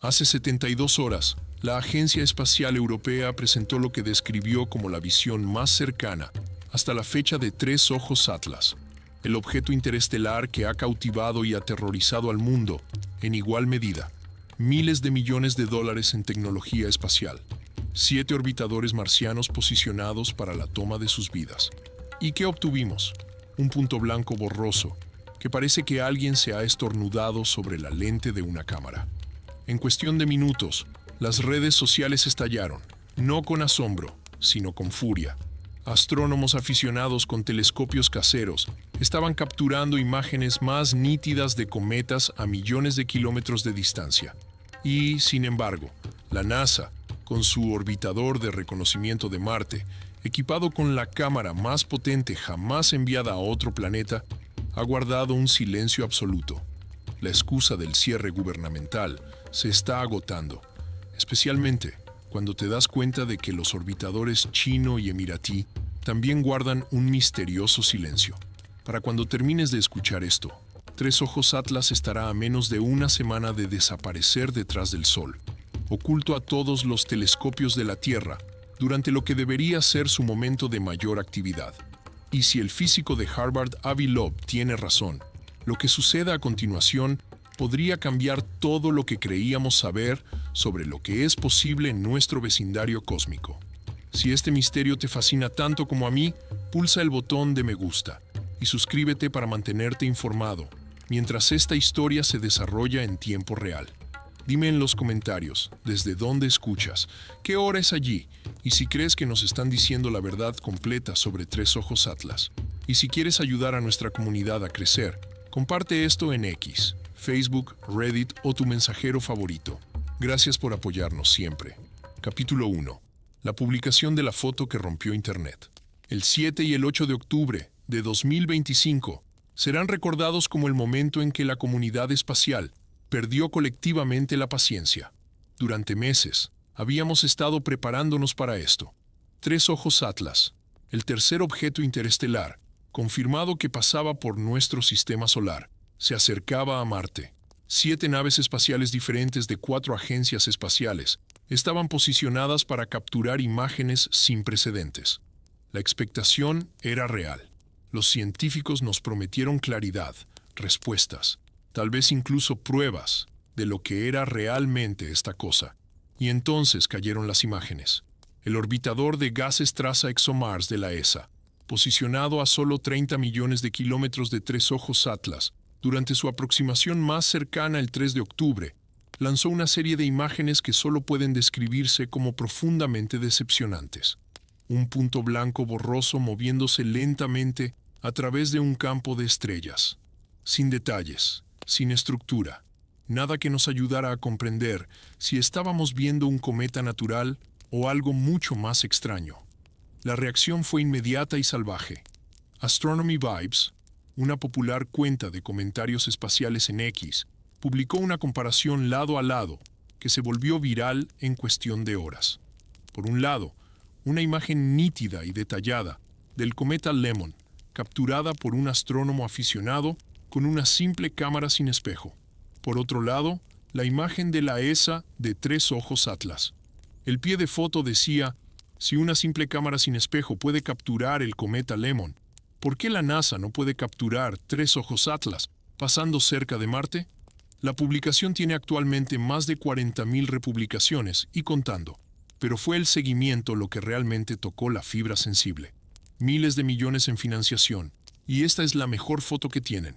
Hace 72 horas, la Agencia Espacial Europea presentó lo que describió como la visión más cercana hasta la fecha de Tres Ojos Atlas, el objeto interestelar que ha cautivado y aterrorizado al mundo en igual medida. Miles de millones de dólares en tecnología espacial, 7 orbitadores marcianos posicionados para la toma de sus vidas. ¿Y qué obtuvimos? Un punto blanco borroso, que parece que alguien se ha estornudado sobre la lente de una cámara. En cuestión de minutos, las redes sociales estallaron, no con asombro, sino con furia. Astrónomos aficionados con telescopios caseros estaban capturando imágenes más nítidas de cometas a millones de kilómetros de distancia. Y, sin embargo, la NASA, con su orbitador de reconocimiento de Marte, equipado con la cámara más potente jamás enviada a otro planeta, ha guardado un silencio absoluto. La excusa del cierre gubernamental se está agotando, especialmente cuando te das cuenta de que los orbitadores chino y emiratí también guardan un misterioso silencio. Para cuando termines de escuchar esto, Tres Ojos Atlas estará a menos de una semana de desaparecer detrás del Sol, oculto a todos los telescopios de la Tierra, durante lo que debería ser su momento de mayor actividad. Y si el físico de Harvard Avi Loeb tiene razón, lo que suceda a continuación podría cambiar todo lo que creíamos saber sobre lo que es posible en nuestro vecindario cósmico. Si este misterio te fascina tanto como a mí, pulsa el botón de me gusta y suscríbete para mantenerte informado mientras esta historia se desarrolla en tiempo real. Dime en los comentarios desde dónde escuchas, qué hora es allí y si crees que nos están diciendo la verdad completa sobre Tres Ojos Atlas. Y si quieres ayudar a nuestra comunidad a crecer, comparte esto en X, Facebook, Reddit o tu mensajero favorito. Gracias por apoyarnos siempre. Capítulo 1. La publicación de la foto que rompió Internet. El 7 y el 8 de octubre de 2025 serán recordados como el momento en que la comunidad espacial perdió colectivamente la paciencia. Durante meses, habíamos estado preparándonos para esto. Tres Ojos Atlas, el tercer objeto interestelar, confirmado que pasaba por nuestro sistema solar, se acercaba a Marte. 7 naves espaciales diferentes de 4 agencias espaciales estaban posicionadas para capturar imágenes sin precedentes. La expectación era real. Los científicos nos prometieron claridad, respuestas, tal vez incluso pruebas de lo que era realmente esta cosa. Y entonces cayeron las imágenes. El orbitador de gases traza ExoMars de la ESA, posicionado a solo 30 millones de kilómetros de Tres Ojos Atlas, durante su aproximación más cercana el 3 de octubre, lanzó una serie de imágenes que solo pueden describirse como profundamente decepcionantes. Un punto blanco borroso moviéndose lentamente a través de un campo de estrellas. Sin detalles, sin estructura, nada que nos ayudara a comprender si estábamos viendo un cometa natural o algo mucho más extraño. La reacción fue inmediata y salvaje. Astronomy Vibes, una popular cuenta de comentarios espaciales en X, publicó una comparación lado a lado que se volvió viral en cuestión de horas. Por un lado, una imagen nítida y detallada del cometa Lemon, capturada por un astrónomo aficionado con una simple cámara sin espejo. Por otro lado, la imagen de la ESA de Tres Ojos Atlas. El pie de foto decía: si una simple cámara sin espejo puede capturar el cometa Lemon, ¿por qué la NASA no puede capturar Tres Ojos Atlas pasando cerca de Marte? La publicación tiene actualmente más de 40.000 republicaciones y contando, pero fue el seguimiento lo que realmente tocó la fibra sensible. Miles de millones en financiación, y esta es la mejor foto que tienen.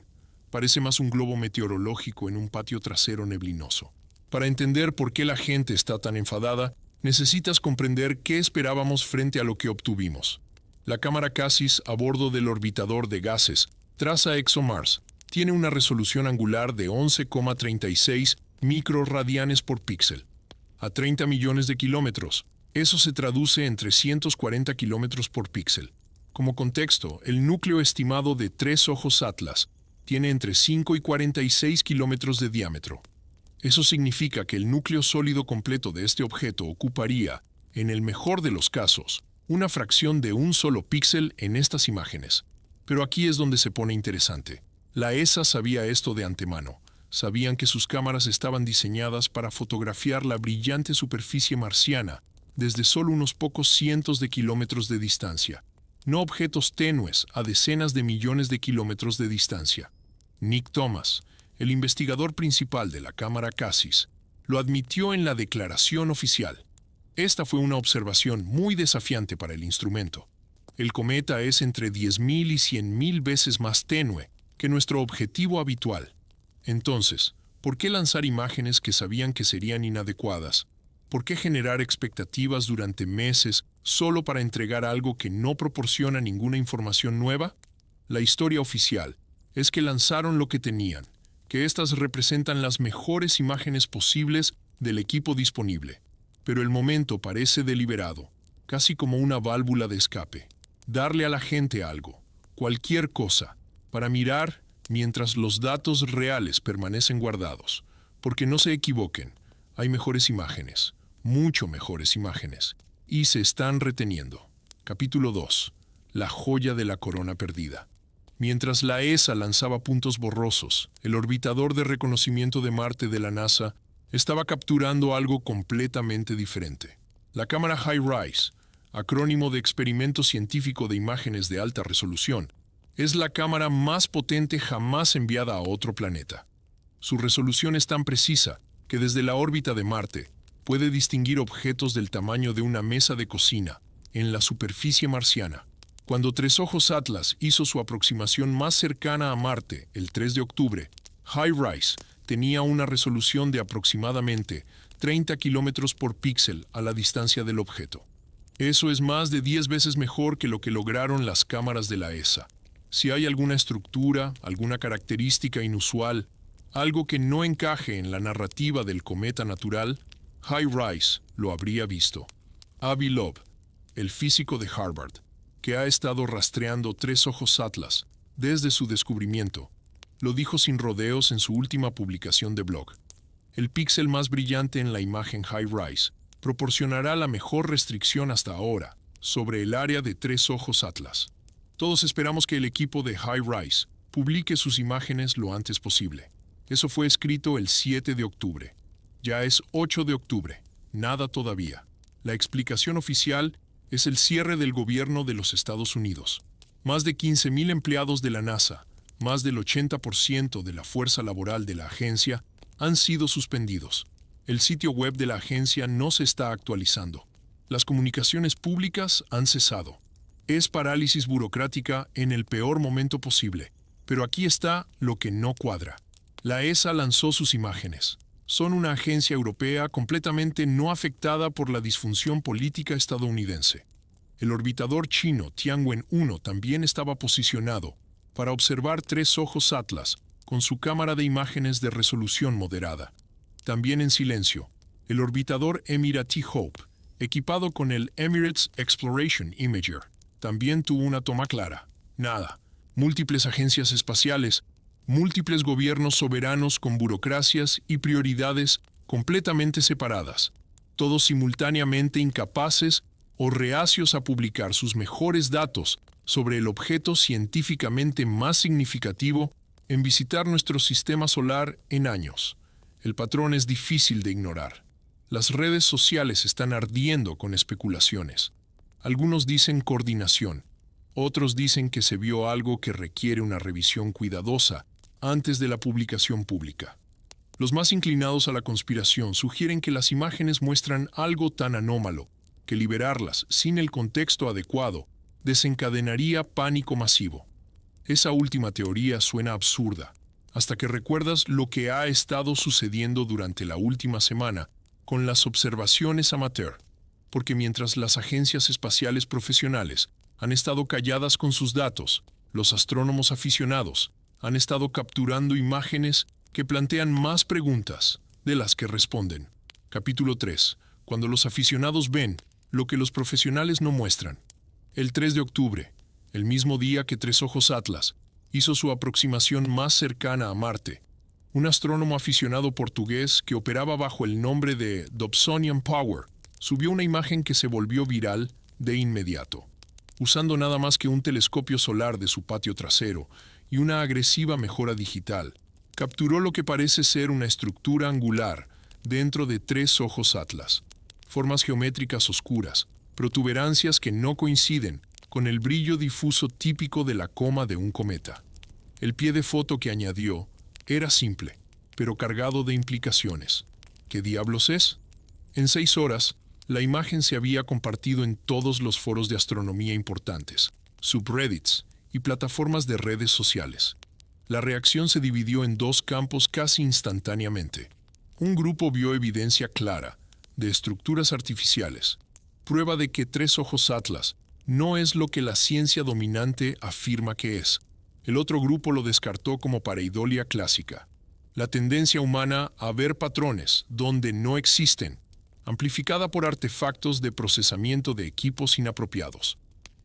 Parece más un globo meteorológico en un patio trasero neblinoso. Para entender por qué la gente está tan enfadada, necesitas comprender qué esperábamos frente a lo que obtuvimos. La cámara Cassis a bordo del orbitador de gases traza ExoMars tiene una resolución angular de 11,36 microradianes por píxel. A 30 millones de kilómetros, eso se traduce en 340 kilómetros por píxel. Como contexto, el núcleo estimado de Tres Ojos Atlas tiene entre 5 y 46 kilómetros de diámetro. Eso significa que el núcleo sólido completo de este objeto ocuparía, en el mejor de los casos, una fracción de un solo píxel en estas imágenes. Pero aquí es donde se pone interesante. La ESA sabía esto de antemano. Sabían que sus cámaras estaban diseñadas para fotografiar la brillante superficie marciana desde solo unos pocos cientos de kilómetros de distancia, no objetos tenues a decenas de millones de kilómetros de distancia. Nick Thomas, el investigador principal de la cámara Cassis, lo admitió en la declaración oficial. Esta fue una observación muy desafiante para el instrumento. El cometa es entre 10.000 y 100.000 veces más tenue que nuestro objetivo habitual. Entonces, ¿por qué lanzar imágenes que sabían que serían inadecuadas? ¿Por qué generar expectativas durante meses solo para entregar algo que no proporciona ninguna información nueva? La historia oficial es que lanzaron lo que tenían, que estas representan las mejores imágenes posibles del equipo disponible. Pero el momento parece deliberado, casi como una válvula de escape. Darle a la gente algo, cualquier cosa, para mirar mientras los datos reales permanecen guardados. Porque no se equivoquen, hay mejores imágenes, mucho mejores imágenes, y se están reteniendo. Capítulo 2. La joya de la corona perdida. Mientras la ESA lanzaba puntos borrosos, el orbitador de reconocimiento de Marte de la NASA estaba capturando algo completamente diferente. La cámara HiRISE, acrónimo de Experimento Científico de Imágenes de Alta Resolución, es la cámara más potente jamás enviada a otro planeta. Su resolución es tan precisa que desde la órbita de Marte puede distinguir objetos del tamaño de una mesa de cocina en la superficie marciana. Cuando Tres Ojos Atlas hizo su aproximación más cercana a Marte el 3 de octubre, HiRISE tenía una resolución de aproximadamente 30 kilómetros por píxel a la distancia del objeto. Eso es más de 10 veces mejor que lo que lograron las cámaras de la ESA. Si hay alguna estructura, alguna característica inusual, algo que no encaje en la narrativa del cometa natural, HiRISE lo habría visto. Avi Loeb, el físico de Harvard, que ha estado rastreando Tres Ojos Atlas desde su descubrimiento, lo dijo sin rodeos en su última publicación de blog. El píxel más brillante en la imagen HiRISE proporcionará la mejor restricción hasta ahora sobre el área de Tres Ojos Atlas. Todos esperamos que el equipo de HiRISE publique sus imágenes lo antes posible. Eso fue escrito el 7 de octubre. Ya es 8 de octubre. Nada todavía. La explicación oficial es el cierre del gobierno de los Estados Unidos. Más de 15.000 empleados de la NASA, más del 80% de la fuerza laboral de la agencia, han sido suspendidos. El sitio web de la agencia no se está actualizando. Las comunicaciones públicas han cesado. Es parálisis burocrática en el peor momento posible. Pero aquí está lo que no cuadra. La ESA lanzó sus imágenes. Son una agencia europea completamente no afectada por la disfunción política estadounidense. El orbitador chino Tianwen-1 también estaba posicionado para observar Tres Ojos Atlas con su cámara de imágenes de resolución moderada. También en silencio, el orbitador Emirati Hope, equipado con el Emirates Exploration Imager, también tuvo una toma clara. Nada. Múltiples agencias espaciales, múltiples gobiernos soberanos con burocracias y prioridades completamente separadas, todos simultáneamente incapaces o reacios a publicar sus mejores datos sobre el objeto científicamente más significativo en visitar nuestro sistema solar en años. El patrón es difícil de ignorar. Las redes sociales están ardiendo con especulaciones. Algunos dicen coordinación, otros dicen que se vio algo que requiere una revisión cuidadosa antes de la publicación pública. Los más inclinados a la conspiración sugieren que las imágenes muestran algo tan anómalo que liberarlas sin el contexto adecuado desencadenaría pánico masivo. Esa última teoría suena absurda, hasta que recuerdas lo que ha estado sucediendo durante la última semana con las observaciones amateur, porque mientras las agencias espaciales profesionales han estado calladas con sus datos, los astrónomos aficionados han estado capturando imágenes que plantean más preguntas de las que responden. Capítulo 3. Cuando los aficionados ven lo que los profesionales no muestran. El 3 de octubre, el mismo día que Tres Ojos Atlas hizo su aproximación más cercana a Marte, un astrónomo aficionado portugués que operaba bajo el nombre de Dobsonian Power subió una imagen que se volvió viral de inmediato. Usando nada más que un telescopio solar de su patio trasero y una agresiva mejora digital, capturó lo que parece ser una estructura angular dentro de tres ojos Atlas, formas geométricas oscuras, protuberancias que no coinciden con el brillo difuso típico de la coma de un cometa. El pie de foto que añadió era simple, pero cargado de implicaciones. ¿Qué diablos es? En 6 horas, la imagen se había compartido en todos los foros de astronomía importantes, subreddits y plataformas de redes sociales. La reacción se dividió en dos campos casi instantáneamente. Un grupo vio evidencia clara de estructuras artificiales, prueba de que tres ojos Atlas no es lo que la ciencia dominante afirma que es. El otro grupo lo descartó como pareidolia clásica, la tendencia humana a ver patrones donde no existen, amplificada por artefactos de procesamiento de equipos inapropiados.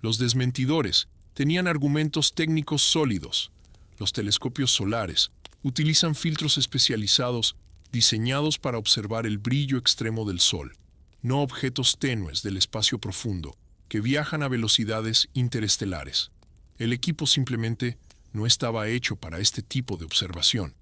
Los desmentidores tenían argumentos técnicos sólidos. Los telescopios solares utilizan filtros especializados diseñados para observar el brillo extremo del Sol, no objetos tenues del espacio profundo que viajan a velocidades interestelares. El equipo simplemente no estaba hecho para este tipo de observación.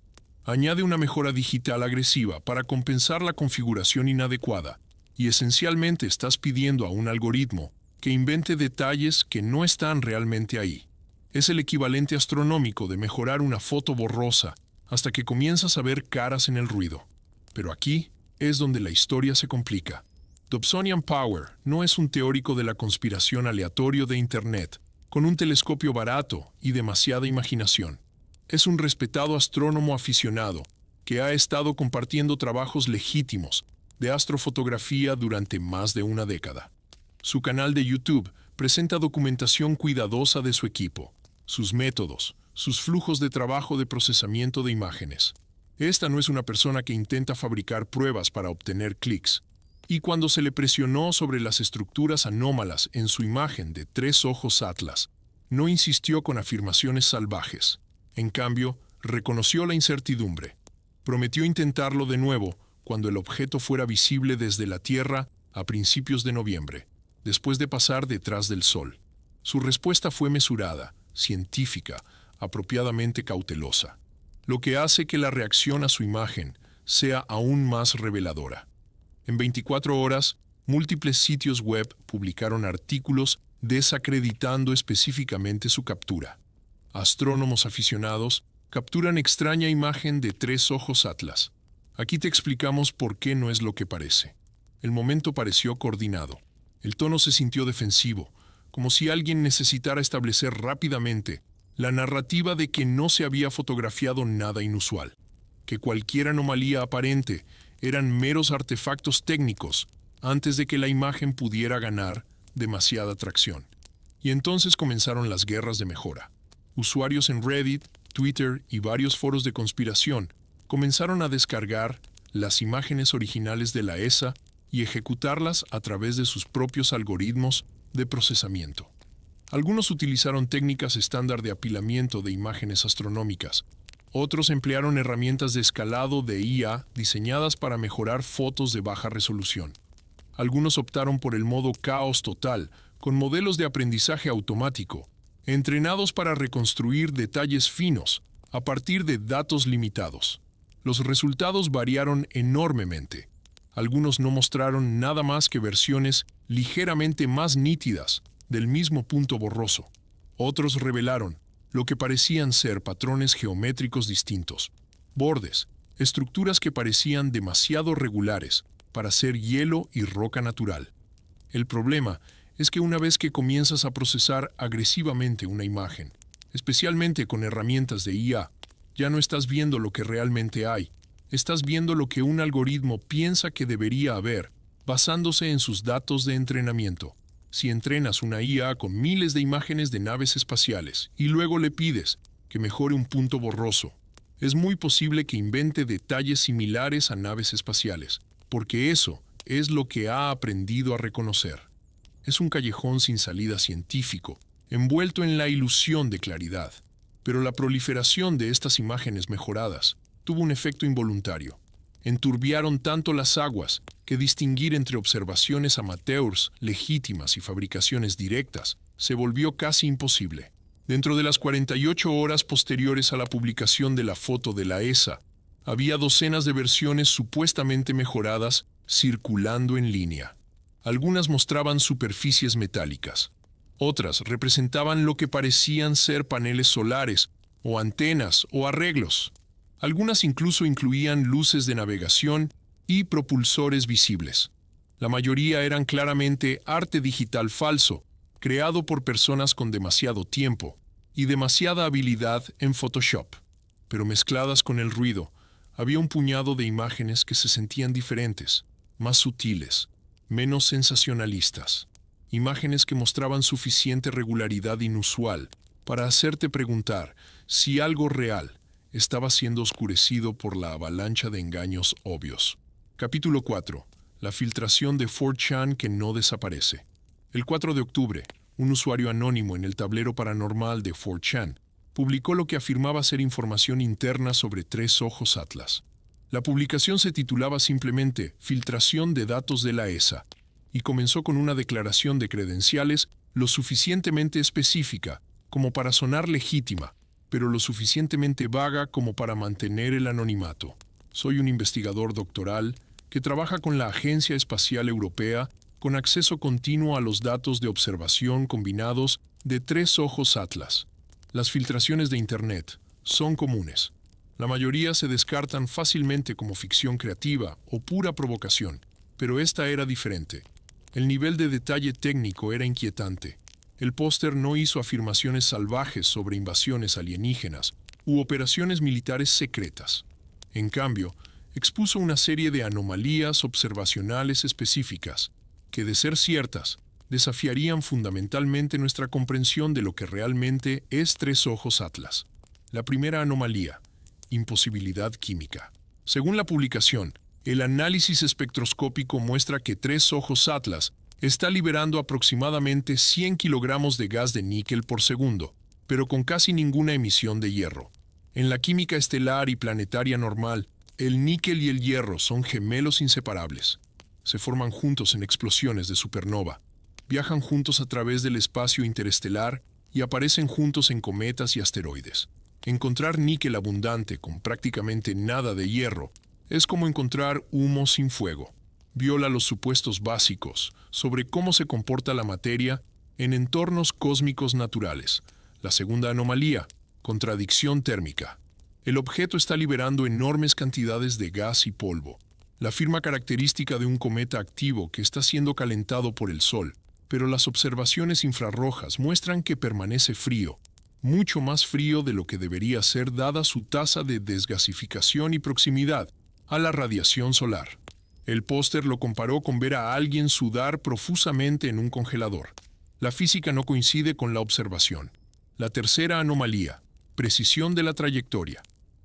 Añade una mejora digital agresiva para compensar la configuración inadecuada y esencialmente estás pidiendo a un algoritmo que invente detalles que no están realmente ahí. Es el equivalente astronómico de mejorar una foto borrosa hasta que comienzas a ver caras en el ruido. Pero aquí es donde la historia se complica. Dobsonian Power no es un teórico de la conspiración aleatorio de Internet, con un telescopio barato y demasiada imaginación. Es un respetado astrónomo aficionado que ha estado compartiendo trabajos legítimos de astrofotografía durante más de una década. Su canal de YouTube presenta documentación cuidadosa de su equipo, sus métodos, sus flujos de trabajo de procesamiento de imágenes. Esta no es una persona que intenta fabricar pruebas para obtener clics. Y cuando se le presionó sobre las estructuras anómalas en su imagen de tres ojos Atlas, no insistió con afirmaciones salvajes. En cambio, reconoció la incertidumbre. Prometió intentarlo de nuevo cuando el objeto fuera visible desde la Tierra a principios de noviembre, después de pasar detrás del Sol. Su respuesta fue mesurada, científica, apropiadamente cautelosa, lo que hace que la reacción a su imagen sea aún más reveladora. En 24 horas, múltiples sitios web publicaron artículos desacreditando específicamente su captura. Astrónomos aficionados capturan extraña imagen de tres ojos Atlas. Aquí te explicamos por qué no es lo que parece. El momento pareció coordinado. El tono se sintió defensivo, como si alguien necesitara establecer rápidamente la narrativa de que no se había fotografiado nada inusual, que cualquier anomalía aparente eran meros artefactos técnicos antes de que la imagen pudiera ganar demasiada tracción. Y entonces comenzaron las guerras de mejora. Usuarios en Reddit, Twitter y varios foros de conspiración comenzaron a descargar las imágenes originales de la ESA y ejecutarlas a través de sus propios algoritmos de procesamiento. Algunos utilizaron técnicas estándar de apilamiento de imágenes astronómicas. Otros emplearon herramientas de escalado de IA diseñadas para mejorar fotos de baja resolución. Algunos optaron por el modo caos total, con modelos de aprendizaje automático, entrenados para reconstruir detalles finos a partir de datos limitados. Los resultados variaron enormemente. Algunos no mostraron nada más que versiones ligeramente más nítidas del mismo punto borroso. Otros revelaron lo que parecían ser patrones geométricos distintos, bordes, estructuras que parecían demasiado regulares para ser hielo y roca natural. El problema es que una vez que comienzas a procesar agresivamente una imagen, especialmente con herramientas de IA, ya no estás viendo lo que realmente hay, estás viendo lo que un algoritmo piensa que debería haber, basándose en sus datos de entrenamiento. Si entrenas una IA con miles de imágenes de naves espaciales y luego le pides que mejore un punto borroso, es muy posible que invente detalles similares a naves espaciales, porque eso es lo que ha aprendido a reconocer. Es un callejón sin salida científico, envuelto en la ilusión de claridad. Pero la proliferación de estas imágenes mejoradas tuvo un efecto involuntario. Enturbiaron tanto las aguas que distinguir entre observaciones amateurs legítimas y fabricaciones directas se volvió casi imposible. Dentro de las 48 horas posteriores a la publicación de la foto de la ESA, había docenas de versiones supuestamente mejoradas circulando en línea. Algunas mostraban superficies metálicas. Otras representaban lo que parecían ser paneles solares, o antenas, o arreglos. Algunas incluso incluían luces de navegación y propulsores visibles. La mayoría eran claramente arte digital falso, creado por personas con demasiado tiempo y demasiada habilidad en Photoshop. Pero mezcladas con el ruido, había un puñado de imágenes que se sentían diferentes, más sutiles, menos sensacionalistas. Imágenes que mostraban suficiente regularidad inusual para hacerte preguntar si algo real estaba siendo oscurecido por la avalancha de engaños obvios. Capítulo 4. La filtración de 4chan que no desaparece. El 4 de octubre, un usuario anónimo en el tablero paranormal de 4chan publicó lo que afirmaba ser información interna sobre Tres Ojos Atlas. La publicación se titulaba simplemente Filtración de datos de la ESA y comenzó con una declaración de credenciales lo suficientemente específica como para sonar legítima, pero lo suficientemente vaga como para mantener el anonimato. Soy un investigador doctoral que trabaja con la Agencia Espacial Europea con acceso continuo a los datos de observación combinados de Tres Ojos Atlas. Las filtraciones de Internet son comunes. La mayoría se descartan fácilmente como ficción creativa o pura provocación, pero esta era diferente. El nivel de detalle técnico era inquietante. El póster no hizo afirmaciones salvajes sobre invasiones alienígenas u operaciones militares secretas. En cambio, expuso una serie de anomalías observacionales específicas que, de ser ciertas, desafiarían fundamentalmente nuestra comprensión de lo que realmente es Tres Ojos Atlas. La primera anomalía: imposibilidad química. Según la publicación, el análisis espectroscópico muestra que Tres Ojos Atlas está liberando aproximadamente 100 kilogramos de gas de níquel por segundo, pero con casi ninguna emisión de hierro. En la química estelar y planetaria normal, el níquel y el hierro son gemelos inseparables. Se forman juntos en explosiones de supernova, viajan juntos a través del espacio interestelar y aparecen juntos en cometas y asteroides. Encontrar níquel abundante con prácticamente nada de hierro es como encontrar humo sin fuego. Viola los supuestos básicos sobre cómo se comporta la materia en entornos cósmicos naturales. La segunda anomalía: contradicción térmica. El objeto está liberando enormes cantidades de gas y polvo, la firma característica de un cometa activo que está siendo calentado por el Sol, pero las observaciones infrarrojas muestran que permanece frío, mucho más frío de lo que debería ser dada su tasa de desgasificación y proximidad a la radiación solar. El póster lo comparó con ver a alguien sudar profusamente en un congelador. La física no coincide con la observación. La tercera anomalía: precisión de la trayectoria.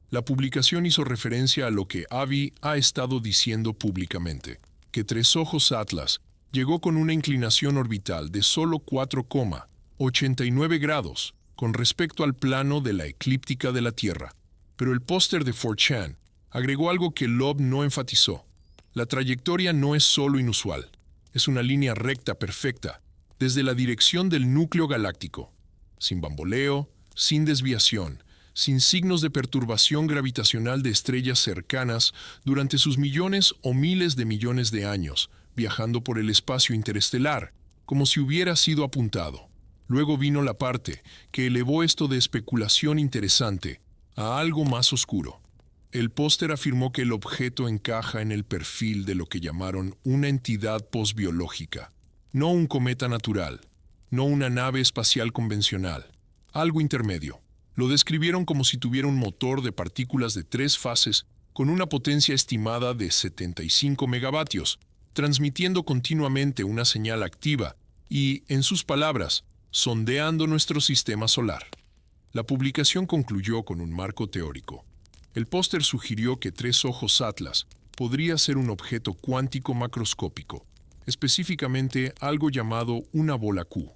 La publicación hizo referencia a lo que Avi ha estado diciendo públicamente, que Tres Ojos Atlas llegó con una inclinación orbital de solo 4,89 grados con respecto al plano de la eclíptica de la Tierra. Pero el póster de 4chan agregó algo que Loeb no enfatizó. La trayectoria no es solo inusual, es una línea recta perfecta, desde la dirección del núcleo galáctico, sin bamboleo, sin desviación, sin signos de perturbación gravitacional de estrellas cercanas durante sus millones o miles de millones de años, viajando por el espacio interestelar, como si hubiera sido apuntado. Luego vino la parte que elevó esto de especulación interesante a algo más oscuro. El póster afirmó que el objeto encaja en el perfil de lo que llamaron una entidad posbiológica, no un cometa natural, no una nave espacial convencional, algo intermedio. Lo describieron como si tuviera un motor de partículas de 3 fases con una potencia estimada de 75 megavatios, transmitiendo continuamente una señal activa y, en sus palabras, sondeando nuestro sistema solar. La publicación concluyó con un marco teórico. El póster sugirió que Tres Ojos Atlas podría ser un objeto cuántico macroscópico, específicamente algo llamado una bola Q.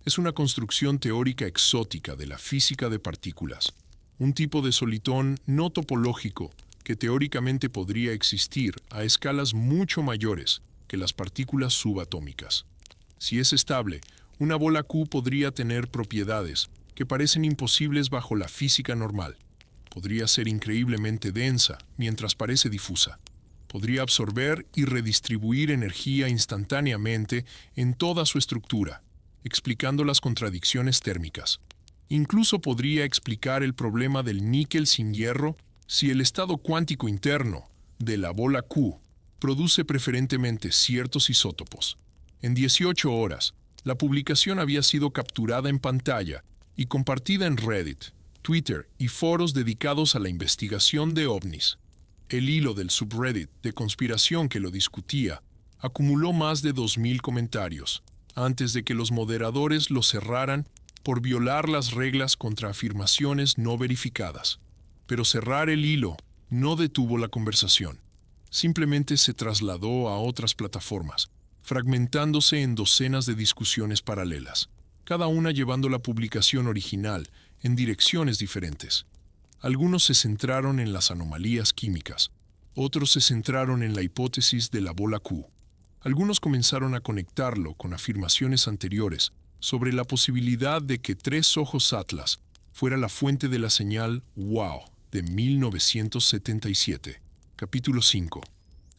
Es una construcción teórica exótica de la física de partículas, un tipo de solitón no topológico que teóricamente podría existir a escalas mucho mayores que las partículas subatómicas. Si es estable, una bola Q podría tener propiedades que parecen imposibles bajo la física normal. Podría ser increíblemente densa, mientras parece difusa. Podría absorber y redistribuir energía instantáneamente en toda su estructura, explicando las contradicciones térmicas. Incluso podría explicar el problema del níquel sin hierro si el estado cuántico interno de la bola Q produce preferentemente ciertos isótopos. En 18 horas, la publicación había sido capturada en pantalla y compartida en Reddit, Twitter y foros dedicados a la investigación de ovnis. El hilo del subreddit de conspiración que lo discutía acumuló más de 2.000 comentarios, antes de que los moderadores lo cerraran por violar las reglas contra afirmaciones no verificadas. Pero cerrar el hilo no detuvo la conversación. Simplemente se trasladó a otras plataformas, fragmentándose en docenas de discusiones paralelas, cada una llevando la publicación original en direcciones diferentes. Algunos se centraron en las anomalías químicas, otros se centraron en la hipótesis de la bola Q. Algunos comenzaron a conectarlo con afirmaciones anteriores sobre la posibilidad de que Tres Ojos Atlas fuera la fuente de la señal WOW de 1977. Capítulo 5.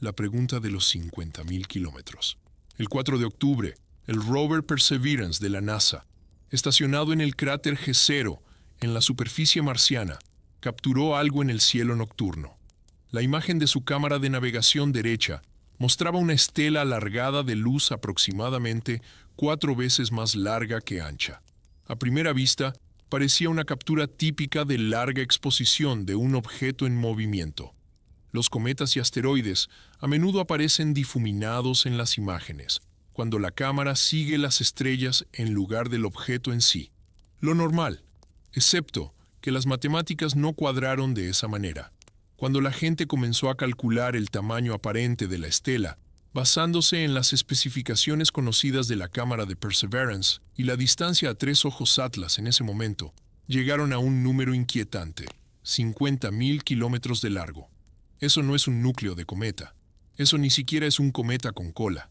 La pregunta de los 50.000 kilómetros. El 4 de octubre, el rover Perseverance de la NASA, estacionado en el cráter G0 en la superficie marciana, capturó algo en el cielo nocturno. La imagen de su cámara de navegación derecha mostraba una estela alargada de luz aproximadamente 4 veces más larga que ancha. A primera vista, parecía una captura típica de larga exposición de un objeto en movimiento. Los cometas y asteroides a menudo aparecen difuminados en las imágenes, cuando la cámara sigue las estrellas en lugar del objeto en sí. Lo normal, excepto que las matemáticas no cuadraron de esa manera. Cuando la gente comenzó a calcular el tamaño aparente de la estela, basándose en las especificaciones conocidas de la cámara de Perseverance y la distancia a Tres Ojos Atlas en ese momento, llegaron a un número inquietante: 50.000 kilómetros de largo. Eso no es un núcleo de cometa. Eso ni siquiera es un cometa con cola.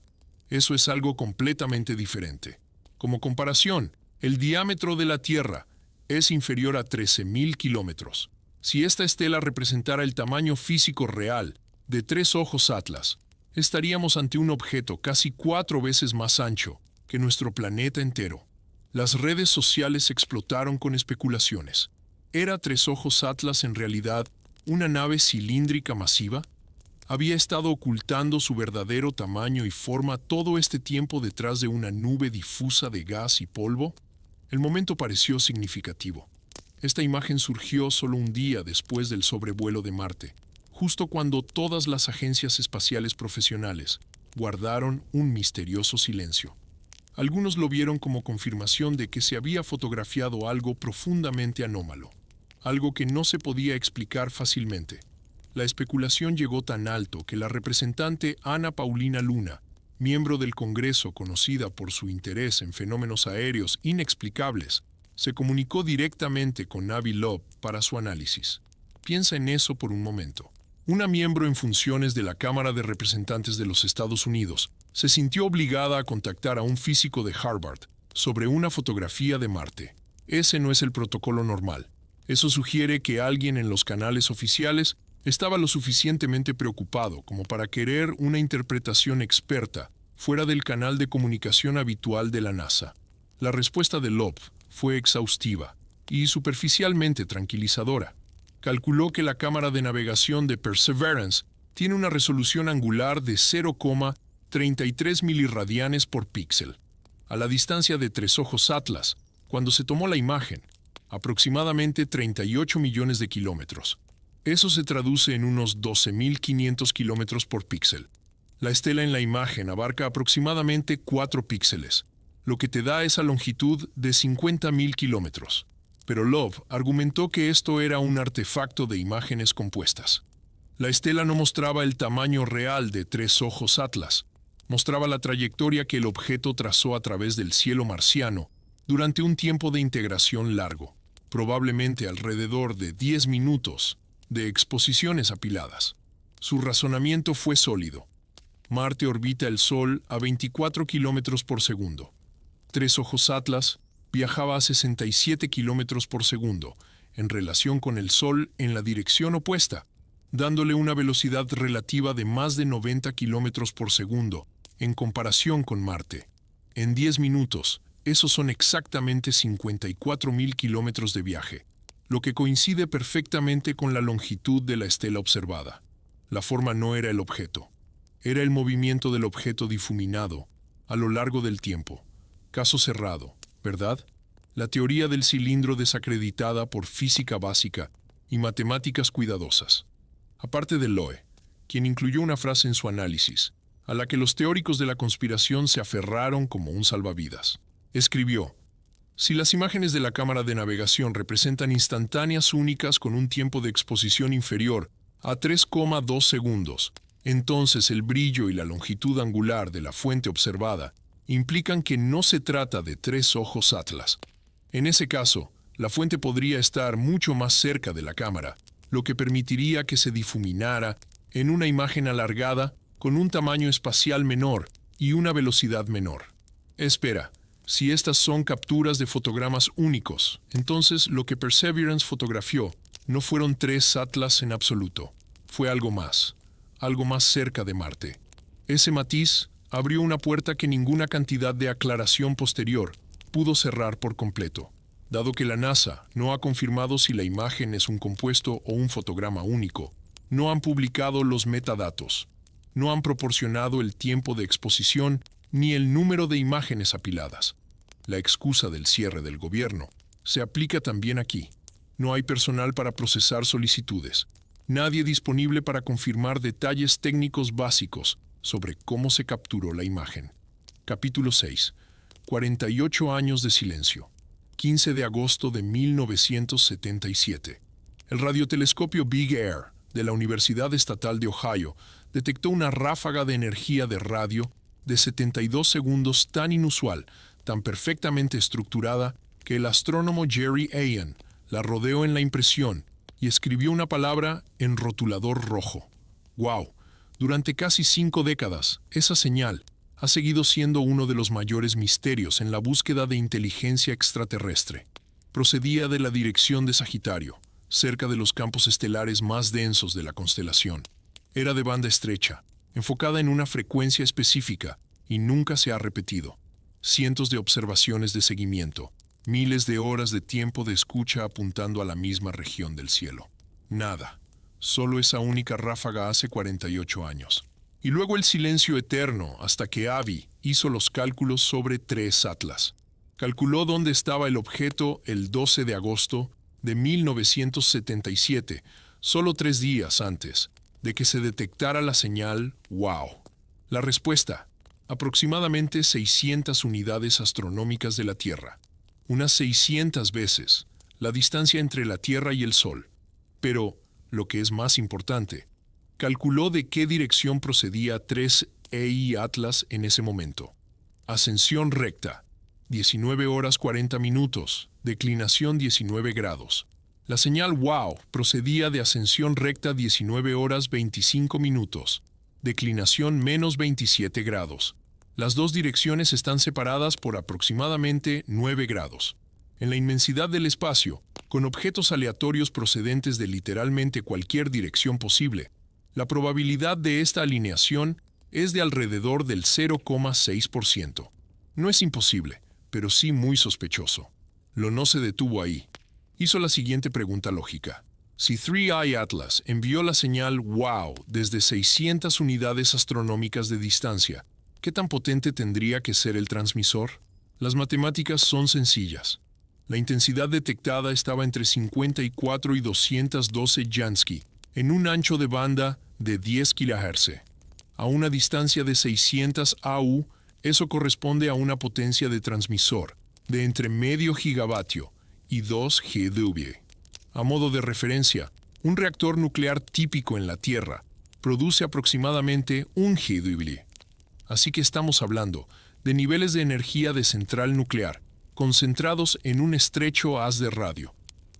Eso es algo completamente diferente. Como comparación, el diámetro de la Tierra es inferior a 13.000 kilómetros. Si esta estela representara el tamaño físico real de Tres Ojos Atlas, estaríamos ante un objeto casi 4 veces más ancho que nuestro planeta entero. Las redes sociales explotaron con especulaciones. ¿Era Tres Ojos Atlas en realidad una nave cilíndrica masiva? ¿Había estado ocultando su verdadero tamaño y forma todo este tiempo detrás de una nube difusa de gas y polvo? El momento pareció significativo. Esta imagen surgió solo un día después del sobrevuelo de Marte, justo cuando todas las agencias espaciales profesionales guardaron un misterioso silencio. Algunos lo vieron como confirmación de que se había fotografiado algo profundamente anómalo, algo que no se podía explicar fácilmente. La especulación llegó tan alto que la representante Ana Paulina Luna, miembro del Congreso conocida por su interés en fenómenos aéreos inexplicables, se comunicó directamente con Avi Loeb para su análisis. Piensa en eso por un momento. Una miembro en funciones de la Cámara de Representantes de los Estados Unidos se sintió obligada a contactar a un físico de Harvard sobre una fotografía de Marte. Ese no es el protocolo normal. Eso sugiere que alguien en los canales oficiales estaba lo suficientemente preocupado como para querer una interpretación experta fuera del canal de comunicación habitual de la NASA. La respuesta de Loeb fue exhaustiva y superficialmente tranquilizadora. Calculó que la cámara de navegación de Perseverance tiene una resolución angular de 0,33 milirradianes por píxel. A la distancia de Tres Ojos Atlas, cuando se tomó la imagen, aproximadamente 38 millones de kilómetros. Eso se traduce en unos 12.500 kilómetros por píxel. La estela en la imagen abarca aproximadamente 4 píxeles, lo que te da esa longitud de 50.000 kilómetros. Pero Loeb argumentó que esto era un artefacto de imágenes compuestas. La estela no mostraba el tamaño real de Tres Ojos Atlas, mostraba la trayectoria que el objeto trazó a través del cielo marciano durante un tiempo de integración largo, probablemente alrededor de 10 minutos de exposiciones apiladas. Su razonamiento fue sólido. Marte orbita el Sol a 24 kilómetros por segundo. Tres Ojos Atlas viajaba a 67 kilómetros por segundo, en relación con el Sol en la dirección opuesta, dándole una velocidad relativa de más de 90 kilómetros por segundo, en comparación con Marte. En 10 minutos, esos son exactamente 54.000 kilómetros de viaje, lo que coincide perfectamente con la longitud de la estela observada. La forma no era el objeto, era el movimiento del objeto difuminado a lo largo del tiempo. Caso cerrado, ¿verdad? La teoría del cilindro desacreditada por física básica y matemáticas cuidadosas. Aparte de Loe, quien incluyó una frase en su análisis, a la que los teóricos de la conspiración se aferraron como un salvavidas. Escribió: si las imágenes de la cámara de navegación representan instantáneas únicas con un tiempo de exposición inferior a 3,2 segundos, entonces el brillo y la longitud angular de la fuente observada implican que no se trata de tres ojos Atlas. En ese caso, la fuente podría estar mucho más cerca de la cámara, lo que permitiría que se difuminara en una imagen alargada con un tamaño espacial menor y una velocidad menor. Espera, si estas son capturas de fotogramas únicos, entonces lo que Perseverance fotografió no fueron tres Atlas en absoluto. Fue algo más cerca de Marte. Ese matiz abrió una puerta que ninguna cantidad de aclaración posterior pudo cerrar por completo. Dado que la NASA no ha confirmado si la imagen es un compuesto o un fotograma único, no han publicado los metadatos, no han proporcionado el tiempo de exposición ni el número de imágenes apiladas. La excusa del cierre del gobierno se aplica también aquí. No hay personal para procesar solicitudes, nadie disponible para confirmar detalles técnicos básicos sobre cómo se capturó la imagen. Capítulo 6. 48 años de silencio. 15 de agosto de 1977. El radiotelescopio Big Air de la Universidad Estatal de Ohio detectó una ráfaga de energía de radio de 72 segundos tan inusual, tan perfectamente estructurada, que el astrónomo Jerry Ayan la rodeó en la impresión y escribió una palabra en rotulador rojo. ¡Wow! Durante casi 5 décadas, esa señal ha seguido siendo uno de los mayores misterios en la búsqueda de inteligencia extraterrestre. Procedía de la dirección de Sagitario, cerca de los campos estelares más densos de la constelación. Era de banda estrecha, enfocada en una frecuencia específica, y nunca se ha repetido. Cientos de observaciones de seguimiento, miles de horas de tiempo de escucha apuntando a la misma región del cielo. Nada. Solo esa única ráfaga hace 48 años. Y luego el silencio eterno hasta que Avi hizo los cálculos sobre 3 Atlas. Calculó dónde estaba el objeto el 12 de agosto de 1977, solo 3 días antes de que se detectara la señal WOW. La respuesta: aproximadamente 600 unidades astronómicas de la Tierra, unas 600 veces la distancia entre la Tierra y el Sol. Pero, lo que es más importante, calculó de qué dirección procedía 3 EI Atlas en ese momento. Ascensión recta, 19 horas 40 minutos, declinación 19 grados. La señal WOW procedía de ascensión recta 19 horas 25 minutos, declinación menos 27 grados. Las dos direcciones están separadas por aproximadamente 9 grados. En la inmensidad del espacio, con objetos aleatorios procedentes de literalmente cualquier dirección posible, la probabilidad de esta alineación es de alrededor del 0,6%. No es imposible, pero sí muy sospechoso. Lo no se detuvo ahí. Hizo la siguiente pregunta lógica. Si 3i Atlas envió la señal WOW desde 600 unidades astronómicas de distancia, ¿qué tan potente tendría que ser el transmisor? Las matemáticas son sencillas. La intensidad detectada estaba entre 54 y 212 Jansky, en un ancho de banda de 10 kHz. A una distancia de 600 AU, eso corresponde a una potencia de transmisor de entre medio gigavatio y 2 GeV. A modo de referencia, un reactor nuclear típico en la Tierra produce aproximadamente 1 GeV. Así que estamos hablando de niveles de energía de central nuclear, concentrados en un estrecho haz de radio.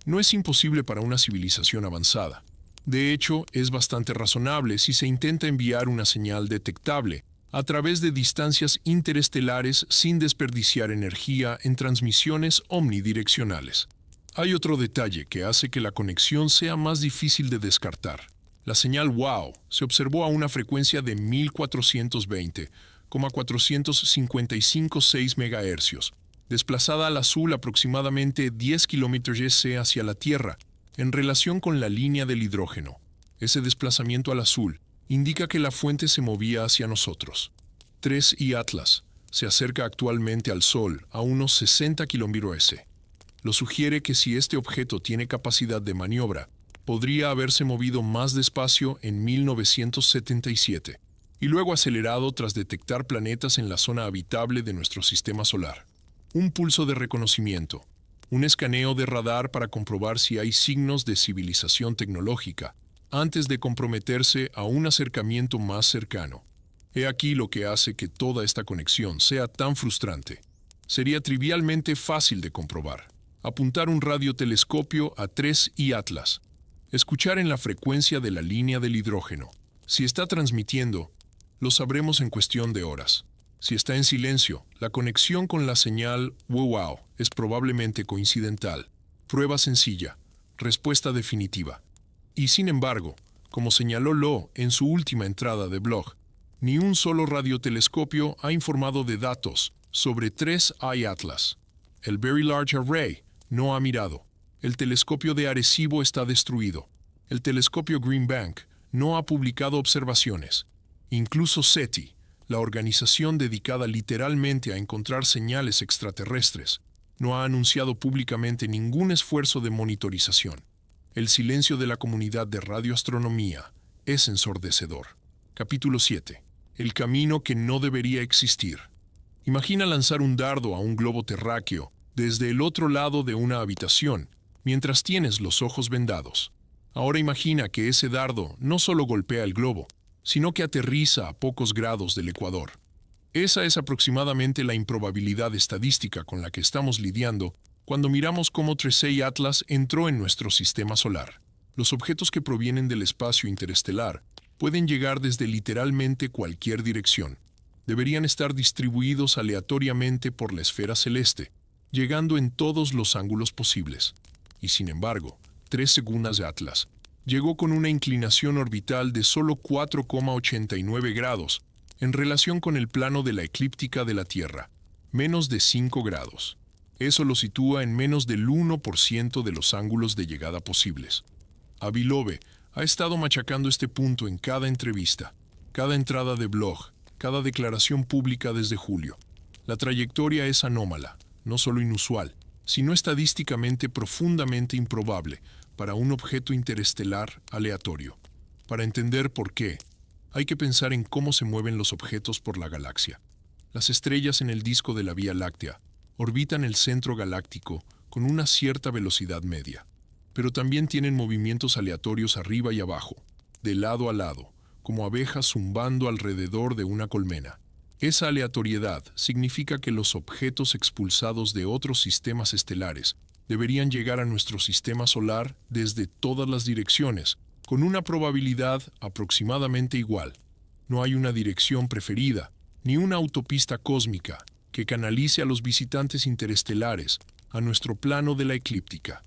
No es imposible para una civilización avanzada. De hecho, es bastante razonable si se intenta enviar una señal detectable a través de distancias interestelares sin desperdiciar energía en transmisiones omnidireccionales. Hay otro detalle que hace que la conexión sea más difícil de descartar. La señal WOW se observó a una frecuencia de 1420,455,6 MHz, desplazada al azul aproximadamente 10 km/s hacia la Tierra, en relación con la línea del hidrógeno. Ese desplazamiento al azul indica que la fuente se movía hacia nosotros. 3I Atlas se acerca actualmente al Sol a unos 60 km/s. Lo sugiere que si este objeto tiene capacidad de maniobra, podría haberse movido más despacio en 1977 y luego acelerado tras detectar planetas en la zona habitable de nuestro sistema solar. Un pulso de reconocimiento, un escaneo de radar para comprobar si hay signos de civilización tecnológica, antes de comprometerse a un acercamiento más cercano. He aquí lo que hace que toda esta conexión sea tan frustrante. Sería trivialmente fácil de comprobar. Apuntar un radiotelescopio a 3I Atlas. Escuchar en la frecuencia de la línea del hidrógeno. Si está transmitiendo, lo sabremos en cuestión de horas. Si está en silencio, la conexión con la señal WOW es probablemente coincidental. Prueba sencilla. Respuesta definitiva. Y sin embargo, como señaló Lo en su última entrada de blog, ni un solo radiotelescopio ha informado de datos sobre 3I Atlas. El Very Large Array no ha mirado. El telescopio de Arecibo está destruido. El telescopio Green Bank no ha publicado observaciones. Incluso SETI, la organización dedicada literalmente a encontrar señales extraterrestres, no ha anunciado públicamente ningún esfuerzo de monitorización. El silencio de la comunidad de radioastronomía es ensordecedor. Capítulo 7. El camino que no debería existir. Imagina lanzar un dardo a un globo terráqueo desde el otro lado de una habitación, mientras tienes los ojos vendados. Ahora imagina que ese dardo no solo golpea el globo, sino que aterriza a pocos grados del ecuador. Esa es aproximadamente la improbabilidad estadística con la que estamos lidiando cuando miramos cómo 3I Atlas entró en nuestro sistema solar. Los objetos que provienen del espacio interestelar pueden llegar desde literalmente cualquier dirección. Deberían estar distribuidos aleatoriamente por la esfera celeste, llegando en todos los ángulos posibles. Y sin embargo, 3I Atlas llegó con una inclinación orbital de solo 4,89 grados en relación con el plano de la eclíptica de la Tierra, menos de 5 grados. Eso lo sitúa en menos del 1% de los ángulos de llegada posibles. Avilove ha estado machacando este punto en cada entrevista, cada entrada de blog, cada declaración pública desde julio. La trayectoria es anómala, no solo inusual, sino estadísticamente profundamente improbable para un objeto interestelar aleatorio. Para entender por qué, hay que pensar en cómo se mueven los objetos por la galaxia. Las estrellas en el disco de la Vía Láctea orbitan el centro galáctico con una cierta velocidad media, pero también tienen movimientos aleatorios arriba y abajo, de lado a lado, como abejas zumbando alrededor de una colmena. Esa aleatoriedad significa que los objetos expulsados de otros sistemas estelares deberían llegar a nuestro sistema solar desde todas las direcciones, con una probabilidad aproximadamente igual. No hay una dirección preferida, ni una autopista cósmica que canalice a los visitantes interestelares a nuestro plano de la eclíptica.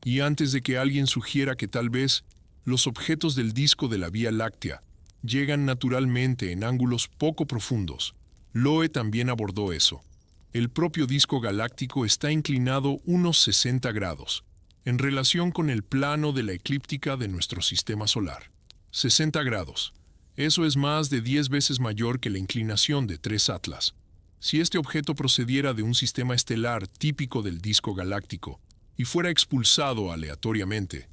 Y antes de que alguien sugiera que tal vez los objetos del disco de la Vía Láctea llegan naturalmente en ángulos poco profundos, Loe también abordó eso. El propio disco galáctico está inclinado unos 60 grados, en relación con el plano de la eclíptica de nuestro sistema solar. 60 grados. Eso es más de 10 veces mayor que la inclinación de 3 Atlas. Si este objeto procediera de un sistema estelar típico del disco galáctico y fuera expulsado aleatoriamente,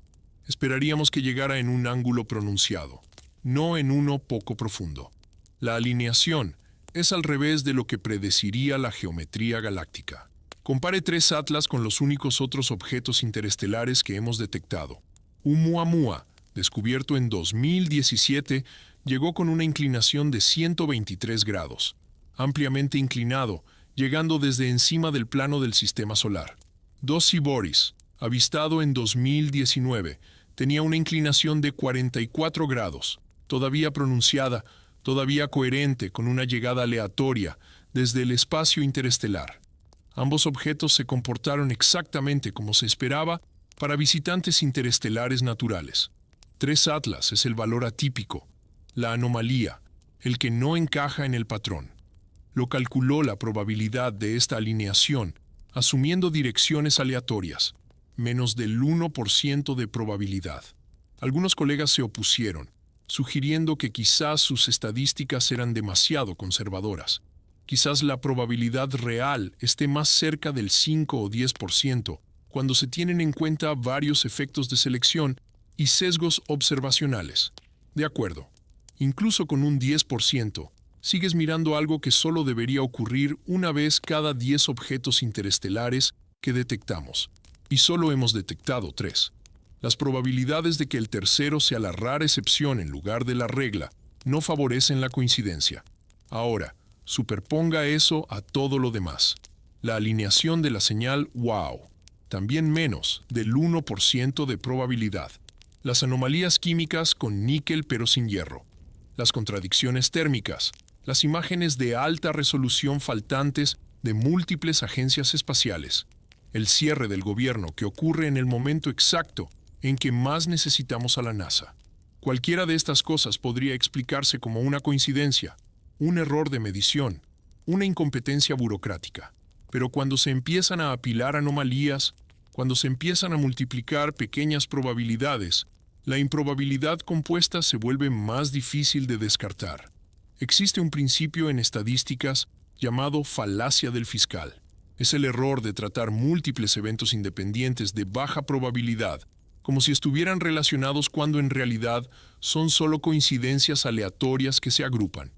esperaríamos que llegara en un ángulo pronunciado, no en uno poco profundo. La alineación es al revés de lo que predeciría la geometría galáctica. Compare 3 Atlas con los únicos otros objetos interestelares que hemos detectado. Oumuamua, descubierto en 2017, llegó con una inclinación de 123 grados, ampliamente inclinado, llegando desde encima del plano del sistema solar. 2 Boris, avistado en 2019, tenía una inclinación de 44 grados, todavía pronunciada, todavía coherente con una llegada aleatoria desde el espacio interestelar. Ambos objetos se comportaron exactamente como se esperaba para visitantes interestelares naturales. 3 Atlas es el valor atípico, la anomalía, el que no encaja en el patrón. Lo calculó la probabilidad de esta alineación, asumiendo direcciones aleatorias, menos del 1% de probabilidad. Algunos colegas se opusieron, sugiriendo que quizás sus estadísticas eran demasiado conservadoras. Quizás la probabilidad real esté más cerca del 5 o 10% cuando se tienen en cuenta varios efectos de selección y sesgos observacionales. De acuerdo, incluso con un 10%, sigues mirando algo que solo debería ocurrir una vez cada 10 objetos interestelares que detectamos, y solo hemos detectado 3. Las probabilidades de que el tercero sea la rara excepción en lugar de la regla no favorecen la coincidencia. Ahora, superponga eso a todo lo demás. La alineación de la señal wow, también menos del 1% de probabilidad. Las anomalías químicas con níquel pero sin hierro. Las contradicciones térmicas. Las imágenes de alta resolución faltantes de múltiples agencias espaciales. El cierre del gobierno que ocurre en el momento exacto en que más necesitamos a la NASA. Cualquiera de estas cosas podría explicarse como una coincidencia, un error de medición, una incompetencia burocrática. Pero cuando se empiezan a apilar anomalías, cuando se empiezan a multiplicar pequeñas probabilidades, la improbabilidad compuesta se vuelve más difícil de descartar. Existe un principio en estadísticas llamado falacia del fiscal. Es el error de tratar múltiples eventos independientes de baja probabilidad como si estuvieran relacionados cuando en realidad son solo coincidencias aleatorias que se agrupan.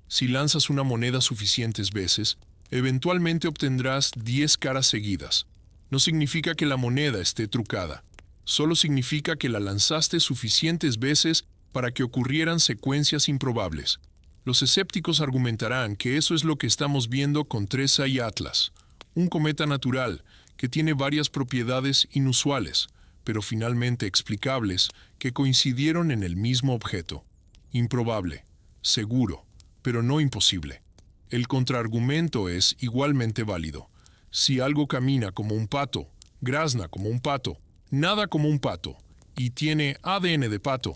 Si lanzas una moneda suficientes veces, eventualmente obtendrás 10 caras seguidas. No significa que la moneda esté trucada. Solo significa que la lanzaste suficientes veces para que ocurrieran secuencias improbables. Los escépticos argumentarán que eso es lo que estamos viendo con 3A y Atlas, un cometa natural que tiene varias propiedades inusuales, pero finalmente explicables, que coincidieron en el mismo objeto. Improbable, seguro, pero no imposible. El contraargumento es igualmente válido. Si algo camina como un pato, grazna como un pato, nada como un pato, y tiene ADN de pato,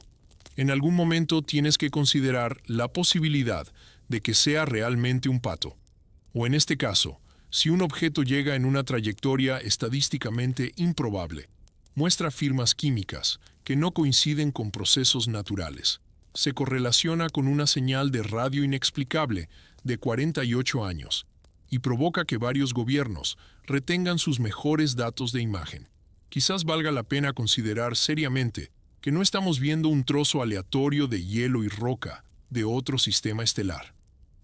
en algún momento tienes que considerar la posibilidad de que sea realmente un pato. O en este caso, si un objeto llega en una trayectoria estadísticamente improbable, muestra firmas químicas que no coinciden con procesos naturales. Se correlaciona con una señal de radio inexplicable de 48 años y provoca que varios gobiernos retengan sus mejores datos de imagen. Quizás valga la pena considerar seriamente que no estamos viendo un trozo aleatorio de hielo y roca de otro sistema estelar.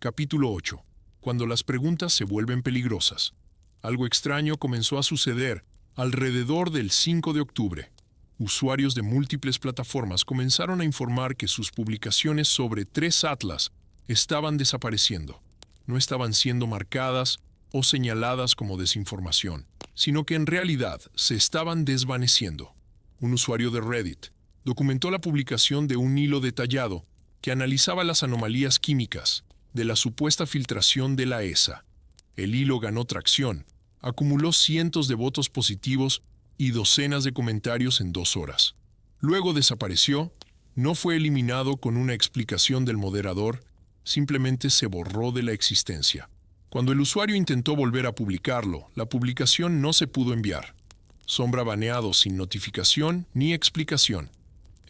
Capítulo 8. Cuando las preguntas se vuelven peligrosas. Algo extraño comenzó a suceder alrededor del 5 de octubre. Usuarios de múltiples plataformas comenzaron a informar que sus publicaciones sobre 3 Atlas estaban desapareciendo. No estaban siendo marcadas o señaladas como desinformación, sino que en realidad se estaban desvaneciendo. Un usuario de Reddit documentó la publicación de un hilo detallado que analizaba las anomalías químicas de la supuesta filtración de la ESA. El hilo ganó tracción, acumuló cientos de votos positivos y docenas de comentarios en 2 horas. Luego desapareció, no fue eliminado con una explicación del moderador, simplemente se borró de la existencia. Cuando el usuario intentó volver a publicarlo, la publicación no se pudo enviar. Sombra baneado sin notificación ni explicación.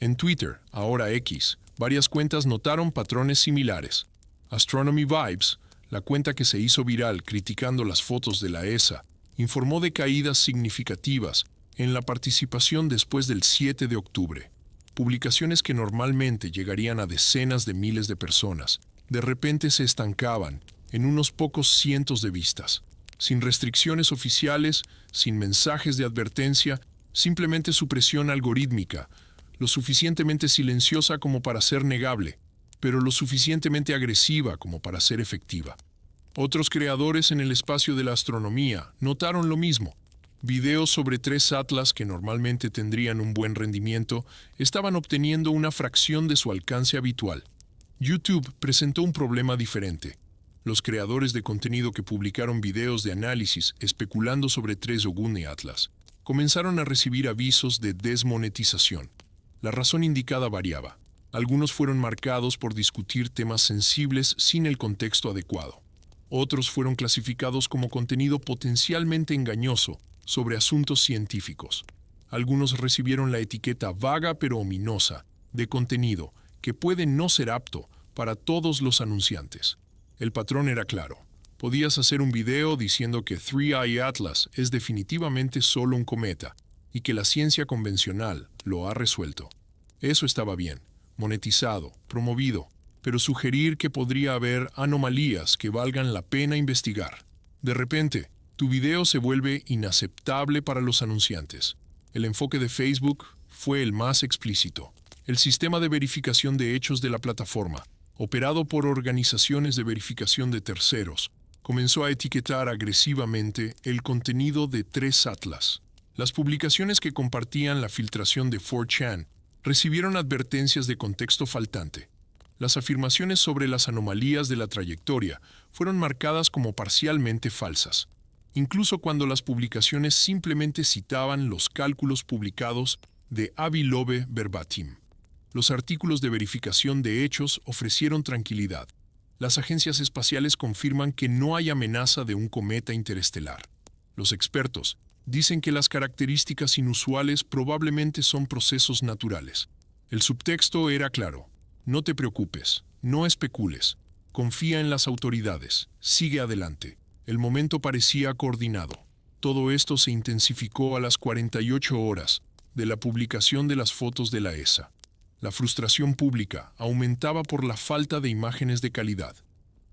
En Twitter, ahora X, varias cuentas notaron patrones similares. Astronomy Vibes, la cuenta que se hizo viral criticando las fotos de la ESA, informó de caídas significativas en la participación después del 7 de octubre. Publicaciones que normalmente llegarían a decenas de miles de personas, de repente se estancaban en unos pocos cientos de vistas. Sin restricciones oficiales, sin mensajes de advertencia, simplemente supresión algorítmica, lo suficientemente silenciosa como para ser negable, pero lo suficientemente agresiva como para ser efectiva. Otros creadores en el espacio de la astronomía notaron lo mismo. Videos sobre 3 Atlas que normalmente tendrían un buen rendimiento estaban obteniendo una fracción de su alcance habitual. YouTube presentó un problema diferente. Los creadores de contenido que publicaron videos de análisis especulando sobre 3 Ogune Atlas comenzaron a recibir avisos de desmonetización. La razón indicada variaba. Algunos fueron marcados por discutir temas sensibles sin el contexto adecuado. Otros fueron clasificados como contenido potencialmente engañoso sobre asuntos científicos. Algunos recibieron la etiqueta vaga pero ominosa de contenido que puede no ser apto para todos los anunciantes. El patrón era claro. Podías hacer un video diciendo que 3i Atlas es definitivamente solo un cometa y que la ciencia convencional lo ha resuelto. Eso estaba bien, monetizado, promovido, pero sugerir que podría haber anomalías que valgan la pena investigar. De repente, tu video se vuelve inaceptable para los anunciantes. El enfoque de Facebook fue el más explícito. El sistema de verificación de hechos de la plataforma, operado por organizaciones de verificación de terceros, comenzó a etiquetar agresivamente el contenido de 3 Atlas. Las publicaciones que compartían la filtración de 4chan recibieron advertencias de contexto faltante. Las afirmaciones sobre las anomalías de la trayectoria fueron marcadas como parcialmente falsas, incluso cuando las publicaciones simplemente citaban los cálculos publicados de Avi Loeb verbatim. Los artículos de verificación de hechos ofrecieron tranquilidad. Las agencias espaciales confirman que no hay amenaza de un cometa interestelar. Los expertos dicen que las características inusuales probablemente son procesos naturales. El subtexto era claro. No te preocupes, no especules. Confía en las autoridades. Sigue adelante. El momento parecía coordinado. Todo esto se intensificó a las 48 horas de la publicación de las fotos de la ESA. La frustración pública aumentaba por la falta de imágenes de calidad.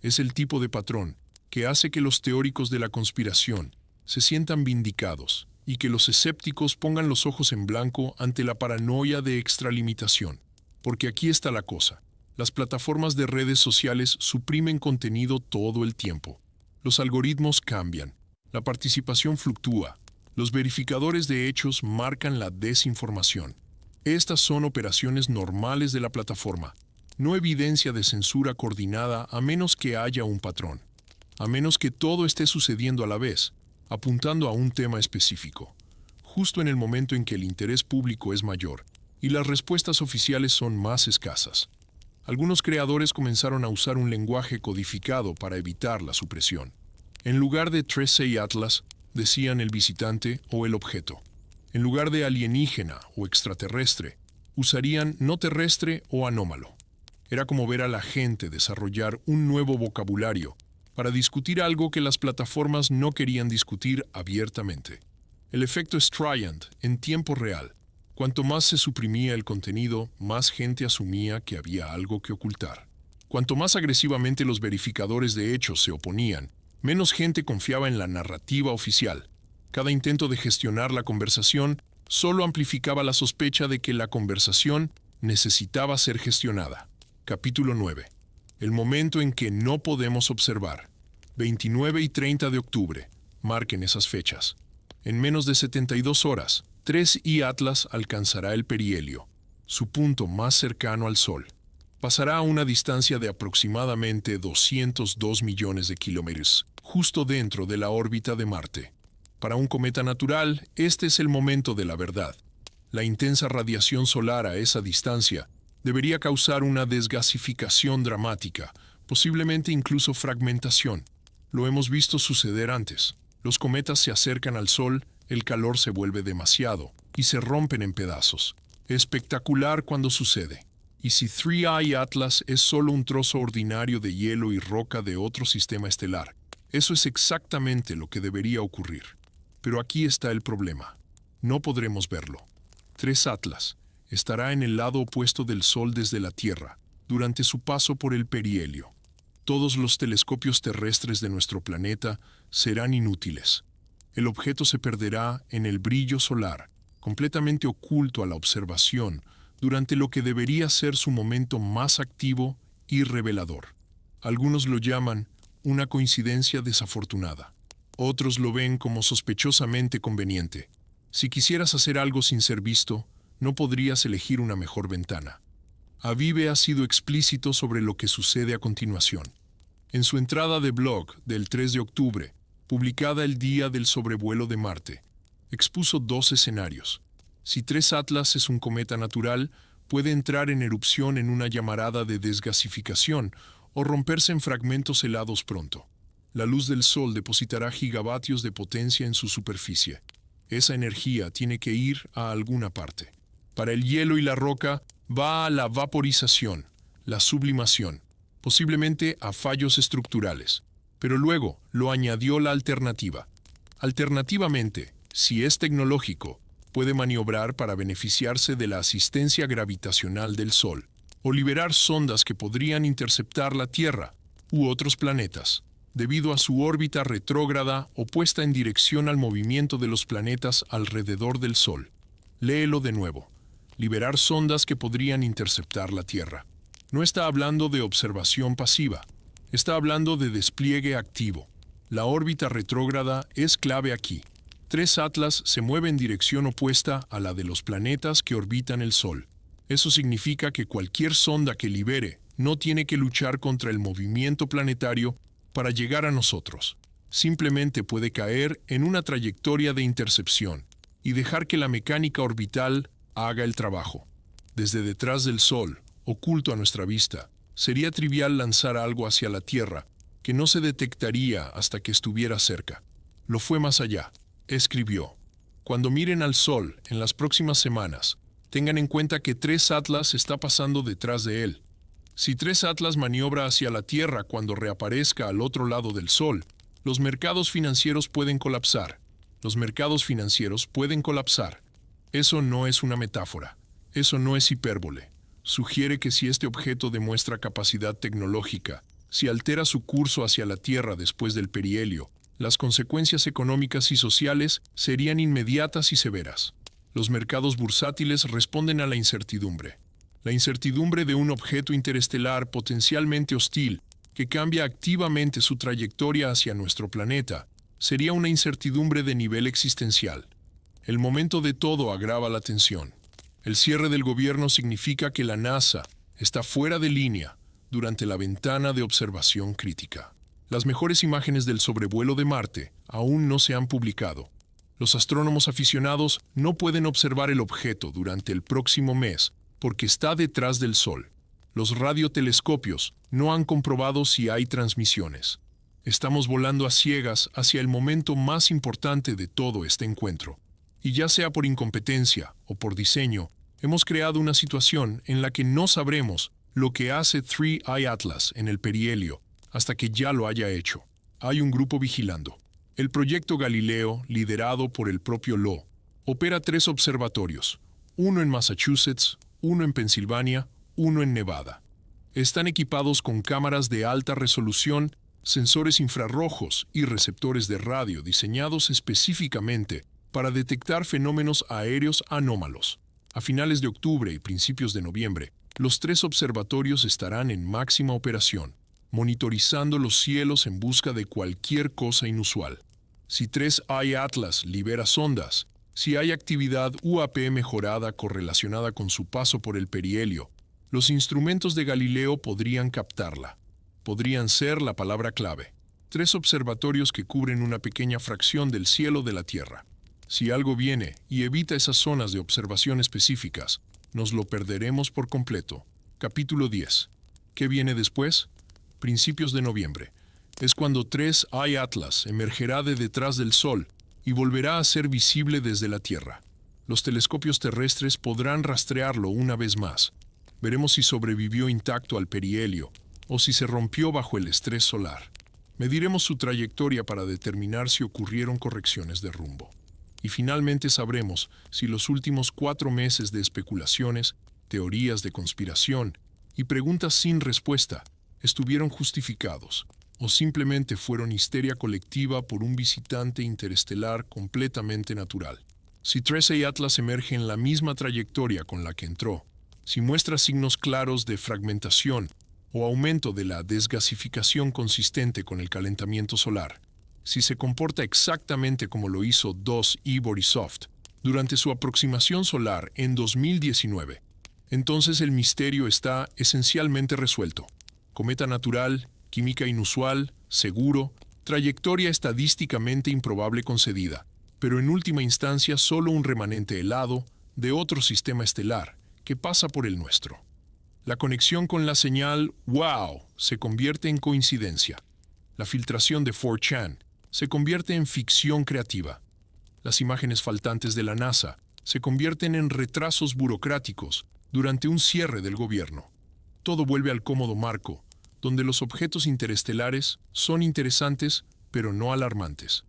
Es el tipo de patrón que hace que los teóricos de la conspiración se sientan vindicados y que los escépticos pongan los ojos en blanco ante la paranoia de extralimitación. Porque aquí está la cosa. Las plataformas de redes sociales suprimen contenido todo el tiempo. Los algoritmos cambian. La participación fluctúa. Los verificadores de hechos marcan la desinformación. Estas son operaciones normales de la plataforma, no evidencia de censura coordinada a menos que haya un patrón, a menos que todo esté sucediendo a la vez, apuntando a un tema específico, justo en el momento en que el interés público es mayor y las respuestas oficiales son más escasas. Algunos creadores comenzaron a usar un lenguaje codificado para evitar la supresión. En lugar de 3i Atlas, decían el visitante o el objeto. En lugar de alienígena o extraterrestre, usarían no terrestre o anómalo. Era como ver a la gente desarrollar un nuevo vocabulario para discutir algo que las plataformas no querían discutir abiertamente. El efecto Streisand en tiempo real. Cuanto más se suprimía el contenido, más gente asumía que había algo que ocultar. Cuanto más agresivamente los verificadores de hechos se oponían, menos gente confiaba en la narrativa oficial. Cada intento de gestionar la conversación solo amplificaba la sospecha de que la conversación necesitaba ser gestionada. Capítulo 9. El momento en que no podemos observar. 29 y 30 de octubre. Marquen esas fechas. En menos de 72 horas, 3i Atlas alcanzará el perihelio, su punto más cercano al Sol. Pasará a una distancia de aproximadamente 202 millones de kilómetros, justo dentro de la órbita de Marte. Para un cometa natural, este es el momento de la verdad. La intensa radiación solar a esa distancia debería causar una desgasificación dramática, posiblemente incluso fragmentación. Lo hemos visto suceder antes. Los cometas se acercan al Sol, el calor se vuelve demasiado y se rompen en pedazos. Espectacular cuando sucede. Y si 3i Atlas es solo un trozo ordinario de hielo y roca de otro sistema estelar, eso es exactamente lo que debería ocurrir. Pero aquí está el problema. No podremos verlo. 3 Atlas estará en el lado opuesto del Sol desde la Tierra, durante su paso por el perihelio. Todos los telescopios terrestres de nuestro planeta serán inútiles. El objeto se perderá en el brillo solar, completamente oculto a la observación, durante lo que debería ser su momento más activo y revelador. Algunos lo llaman una coincidencia desafortunada. Otros lo ven como sospechosamente conveniente. Si quisieras hacer algo sin ser visto, no podrías elegir una mejor ventana. Avive ha sido explícito sobre lo que sucede a continuación. En su entrada de blog del 3 de octubre, publicada el día del sobrevuelo de Marte, expuso dos escenarios. Si 3 Atlas es un cometa natural, puede entrar en erupción en una llamarada de desgasificación o romperse en fragmentos helados pronto. La luz del Sol depositará gigavatios de potencia en su superficie. Esa energía tiene que ir a alguna parte. Para el hielo y la roca, va a la vaporización, la sublimación, posiblemente a fallos estructurales. Pero luego lo añadió la alternativa. Alternativamente, si es tecnológico, puede maniobrar para beneficiarse de la asistencia gravitacional del Sol, o liberar sondas que podrían interceptar la Tierra u otros planetas, debido a su órbita retrógrada opuesta en dirección al movimiento de los planetas alrededor del Sol. Léelo de nuevo. Liberar sondas que podrían interceptar la Tierra. No está hablando de observación pasiva, está hablando de despliegue activo. La órbita retrógrada es clave aquí. 3 Atlas se mueve en dirección opuesta a la de los planetas que orbitan el Sol. Eso significa que cualquier sonda que libere no tiene que luchar contra el movimiento planetario para llegar a nosotros. Simplemente puede caer en una trayectoria de intercepción y dejar que la mecánica orbital haga el trabajo. Desde detrás del Sol, oculto a nuestra vista, sería trivial lanzar algo hacia la Tierra que no se detectaría hasta que estuviera cerca. Lo fue más allá. Escribió: cuando miren al Sol en las próximas semanas, tengan en cuenta que 3 Atlas está pasando detrás de él. Si 3 Atlas maniobra hacia la Tierra cuando reaparezca al otro lado del Sol, los mercados financieros pueden colapsar. Los mercados financieros pueden colapsar. Eso no es una metáfora. Eso no es hipérbole. Sugiere que si este objeto demuestra capacidad tecnológica, si altera su curso hacia la Tierra después del perihelio, las consecuencias económicas y sociales serían inmediatas y severas. Los mercados bursátiles responden a la incertidumbre. La incertidumbre de un objeto interestelar potencialmente hostil que cambia activamente su trayectoria hacia nuestro planeta sería una incertidumbre de nivel existencial. El momento de todo agrava la tensión. El cierre del gobierno significa que la NASA está fuera de línea durante la ventana de observación crítica. Las mejores imágenes del sobrevuelo de Marte aún no se han publicado. Los astrónomos aficionados no pueden observar el objeto durante el próximo mes porque está detrás del Sol. Los radiotelescopios no han comprobado si hay transmisiones. Estamos volando a ciegas hacia el momento más importante de todo este encuentro. Y ya sea por incompetencia o por diseño, hemos creado una situación en la que no sabremos lo que hace 3I Atlas en el perihelio hasta que ya lo haya hecho. Hay un grupo vigilando. El proyecto Galileo, liderado por el propio Lo, opera 3 observatorios, uno en Massachusetts, uno en Pensilvania, uno en Nevada. Están equipados con cámaras de alta resolución, sensores infrarrojos y receptores de radio diseñados específicamente para detectar fenómenos aéreos anómalos. A finales de octubre y principios de noviembre, los 3 observatorios estarán en máxima operación, monitorizando los cielos en busca de cualquier cosa inusual. Si 3I Atlas libera sondas, si hay actividad UAP mejorada correlacionada con su paso por el perihelio, los instrumentos de Galileo podrían captarla. Podrían ser la palabra clave. 3 observatorios que cubren una pequeña fracción del cielo de la Tierra. Si algo viene y evita esas zonas de observación específicas, nos lo perderemos por completo. Capítulo 10. ¿Qué viene después? Principios de noviembre. Es cuando 3I Atlas emergerá de detrás del Sol y volverá a ser visible desde la Tierra. Los telescopios terrestres podrán rastrearlo una vez más. Veremos si sobrevivió intacto al perihelio o si se rompió bajo el estrés solar. Mediremos su trayectoria para determinar si ocurrieron correcciones de rumbo. Y finalmente sabremos si los últimos 4 meses de especulaciones, teorías de conspiración y preguntas sin respuesta estuvieron justificados o simplemente fueron histeria colectiva por un visitante interestelar completamente natural. Si 3I Atlas emerge en la misma trayectoria con la que entró, si muestra signos claros de fragmentación o aumento de la desgasificación consistente con el calentamiento solar, si se comporta exactamente como lo hizo 2I Borisov durante su aproximación solar en 2019, Entonces el misterio está esencialmente resuelto. Cometa natural, química inusual, seguro, trayectoria estadísticamente improbable concedida, pero en última instancia solo un remanente helado de otro sistema estelar que pasa por el nuestro. La conexión con la señal ¡wow! Se convierte en coincidencia. La filtración de 4chan se convierte en ficción creativa. Las imágenes faltantes de la NASA se convierten en retrasos burocráticos durante un cierre del gobierno. Todo vuelve al cómodo marco, donde los objetos interestelares son interesantes, pero no alarmantes.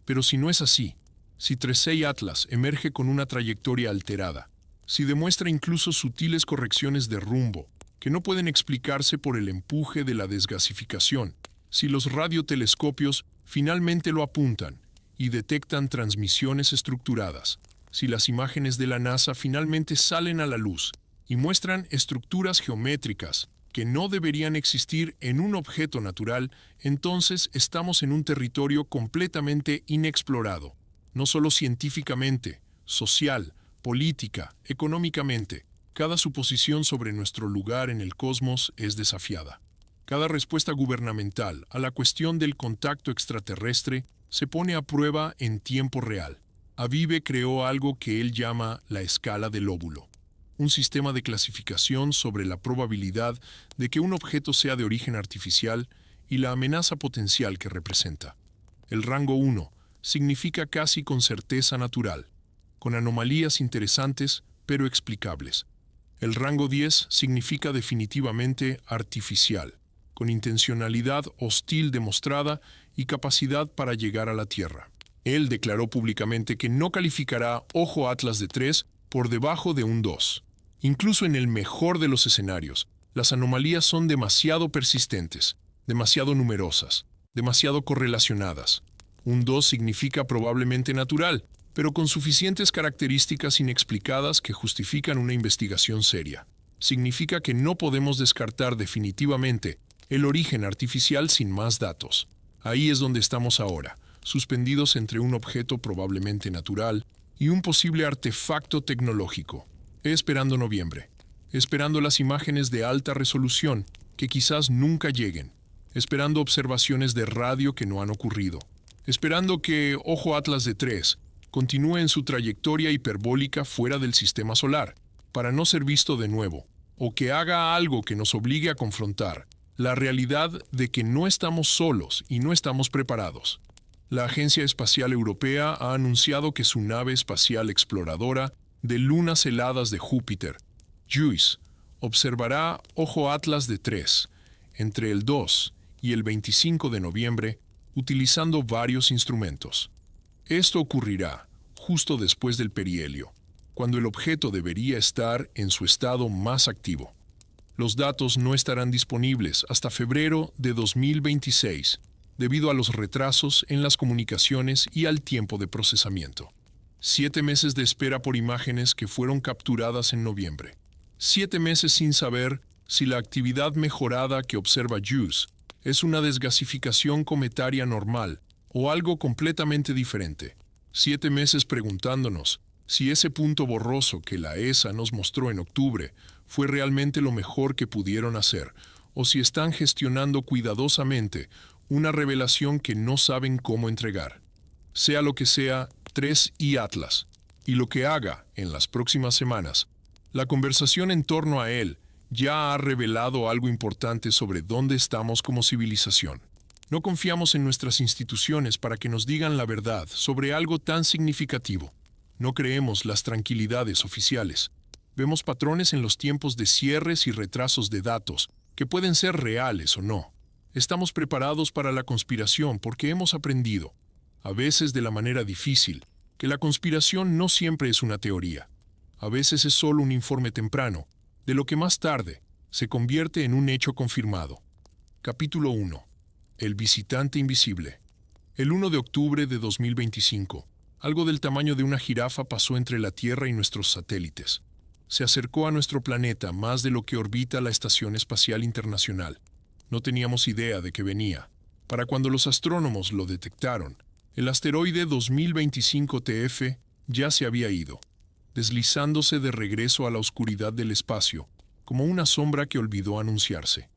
Pero si no es así, si 3.6 Atlas emerge con una trayectoria alterada, si demuestra incluso sutiles correcciones de rumbo que no pueden explicarse por el empuje de la desgasificación, si los radiotelescopios finalmente lo apuntan y detectan transmisiones estructuradas, si las imágenes de la NASA finalmente salen a la luz y muestran estructuras geométricas que no deberían existir en un objeto natural, entonces estamos en un territorio completamente inexplorado, no solo científicamente, social, política, económicamente. Cada suposición sobre nuestro lugar en el cosmos es desafiada. Cada respuesta gubernamental a la cuestión del contacto extraterrestre se pone a prueba en tiempo real. Avive creó algo que él llama la escala del óvulo, un sistema de clasificación sobre la probabilidad de que un objeto sea de origen artificial y la amenaza potencial que representa. El rango 1 significa casi con certeza natural, con anomalías interesantes pero explicables. El rango 10 significa definitivamente artificial, con intencionalidad hostil demostrada y capacidad para llegar a la Tierra. Él declaró públicamente que no calificará Ojo Atlas de 3 por debajo de un 2. Incluso en el mejor de los escenarios, las anomalías son demasiado persistentes, demasiado numerosas, demasiado correlacionadas. Un 2 significa probablemente natural, pero con suficientes características inexplicadas que justifican una investigación seria. Significa que no podemos descartar definitivamente el origen artificial sin más datos. Ahí es donde estamos ahora, suspendidos entre un objeto probablemente natural y un posible artefacto tecnológico. Esperando noviembre, esperando las imágenes de alta resolución que quizás nunca lleguen, esperando observaciones de radio que no han ocurrido, esperando que Ojo Atlas de 3 continúe en su trayectoria hiperbólica fuera del sistema solar, para no ser visto de nuevo, o que haga algo que nos obligue a confrontar la realidad de que no estamos solos y no estamos preparados. La Agencia Espacial Europea ha anunciado que su nave espacial exploradora de lunas heladas de Júpiter, JUICE, observará Ojo Atlas de 3 entre el 2 y el 25 de noviembre utilizando varios instrumentos. Esto ocurrirá justo después del perihelio, cuando el objeto debería estar en su estado más activo. Los datos no estarán disponibles hasta febrero de 2026, debido a los retrasos en las comunicaciones y al tiempo de procesamiento. 7 meses de espera por imágenes que fueron capturadas en noviembre. 7 meses sin saber si la actividad mejorada que observa JUICE es una desgasificación cometaria normal o algo completamente diferente. 7 meses preguntándonos si ese punto borroso que la ESA nos mostró en octubre fue realmente lo mejor que pudieron hacer, o si están gestionando cuidadosamente una revelación que no saben cómo entregar. Sea lo que sea, 3i Atlas, y lo que haga en las próximas semanas, la conversación en torno a él ya ha revelado algo importante sobre dónde estamos como civilización. No confiamos en nuestras instituciones para que nos digan la verdad sobre algo tan significativo. No creemos las tranquilidades oficiales. Vemos patrones en los tiempos de cierres y retrasos de datos, que pueden ser reales o no. Estamos preparados para la conspiración porque hemos aprendido, a veces de la manera difícil, que la conspiración no siempre es una teoría. A veces es solo un informe temprano, de lo que más tarde se convierte en un hecho confirmado. Capítulo 1. El visitante invisible. El 1 de octubre de 2025, algo del tamaño de una jirafa pasó entre la Tierra y nuestros satélites. Se acercó a nuestro planeta más de lo que orbita la Estación Espacial Internacional. No teníamos idea de que venía. Para cuando los astrónomos lo detectaron, el asteroide 2025 TF ya se había ido. deslizándose de regreso a la oscuridad del espacio, como una sombra que olvidó anunciarse.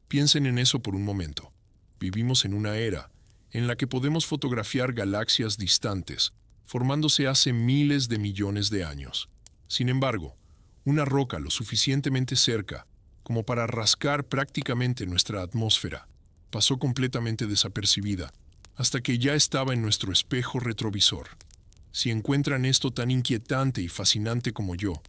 Piensen en eso por un momento. Vivimos en una era en la que podemos fotografiar galaxias distantes, formándose hace miles de millones de años. Sin embargo, una roca lo suficientemente cerca como para rascar prácticamente nuestra atmósfera pasó completamente desapercibida, hasta que ya estaba en nuestro espejo retrovisor. Si encuentran esto tan inquietante y fascinante como yo,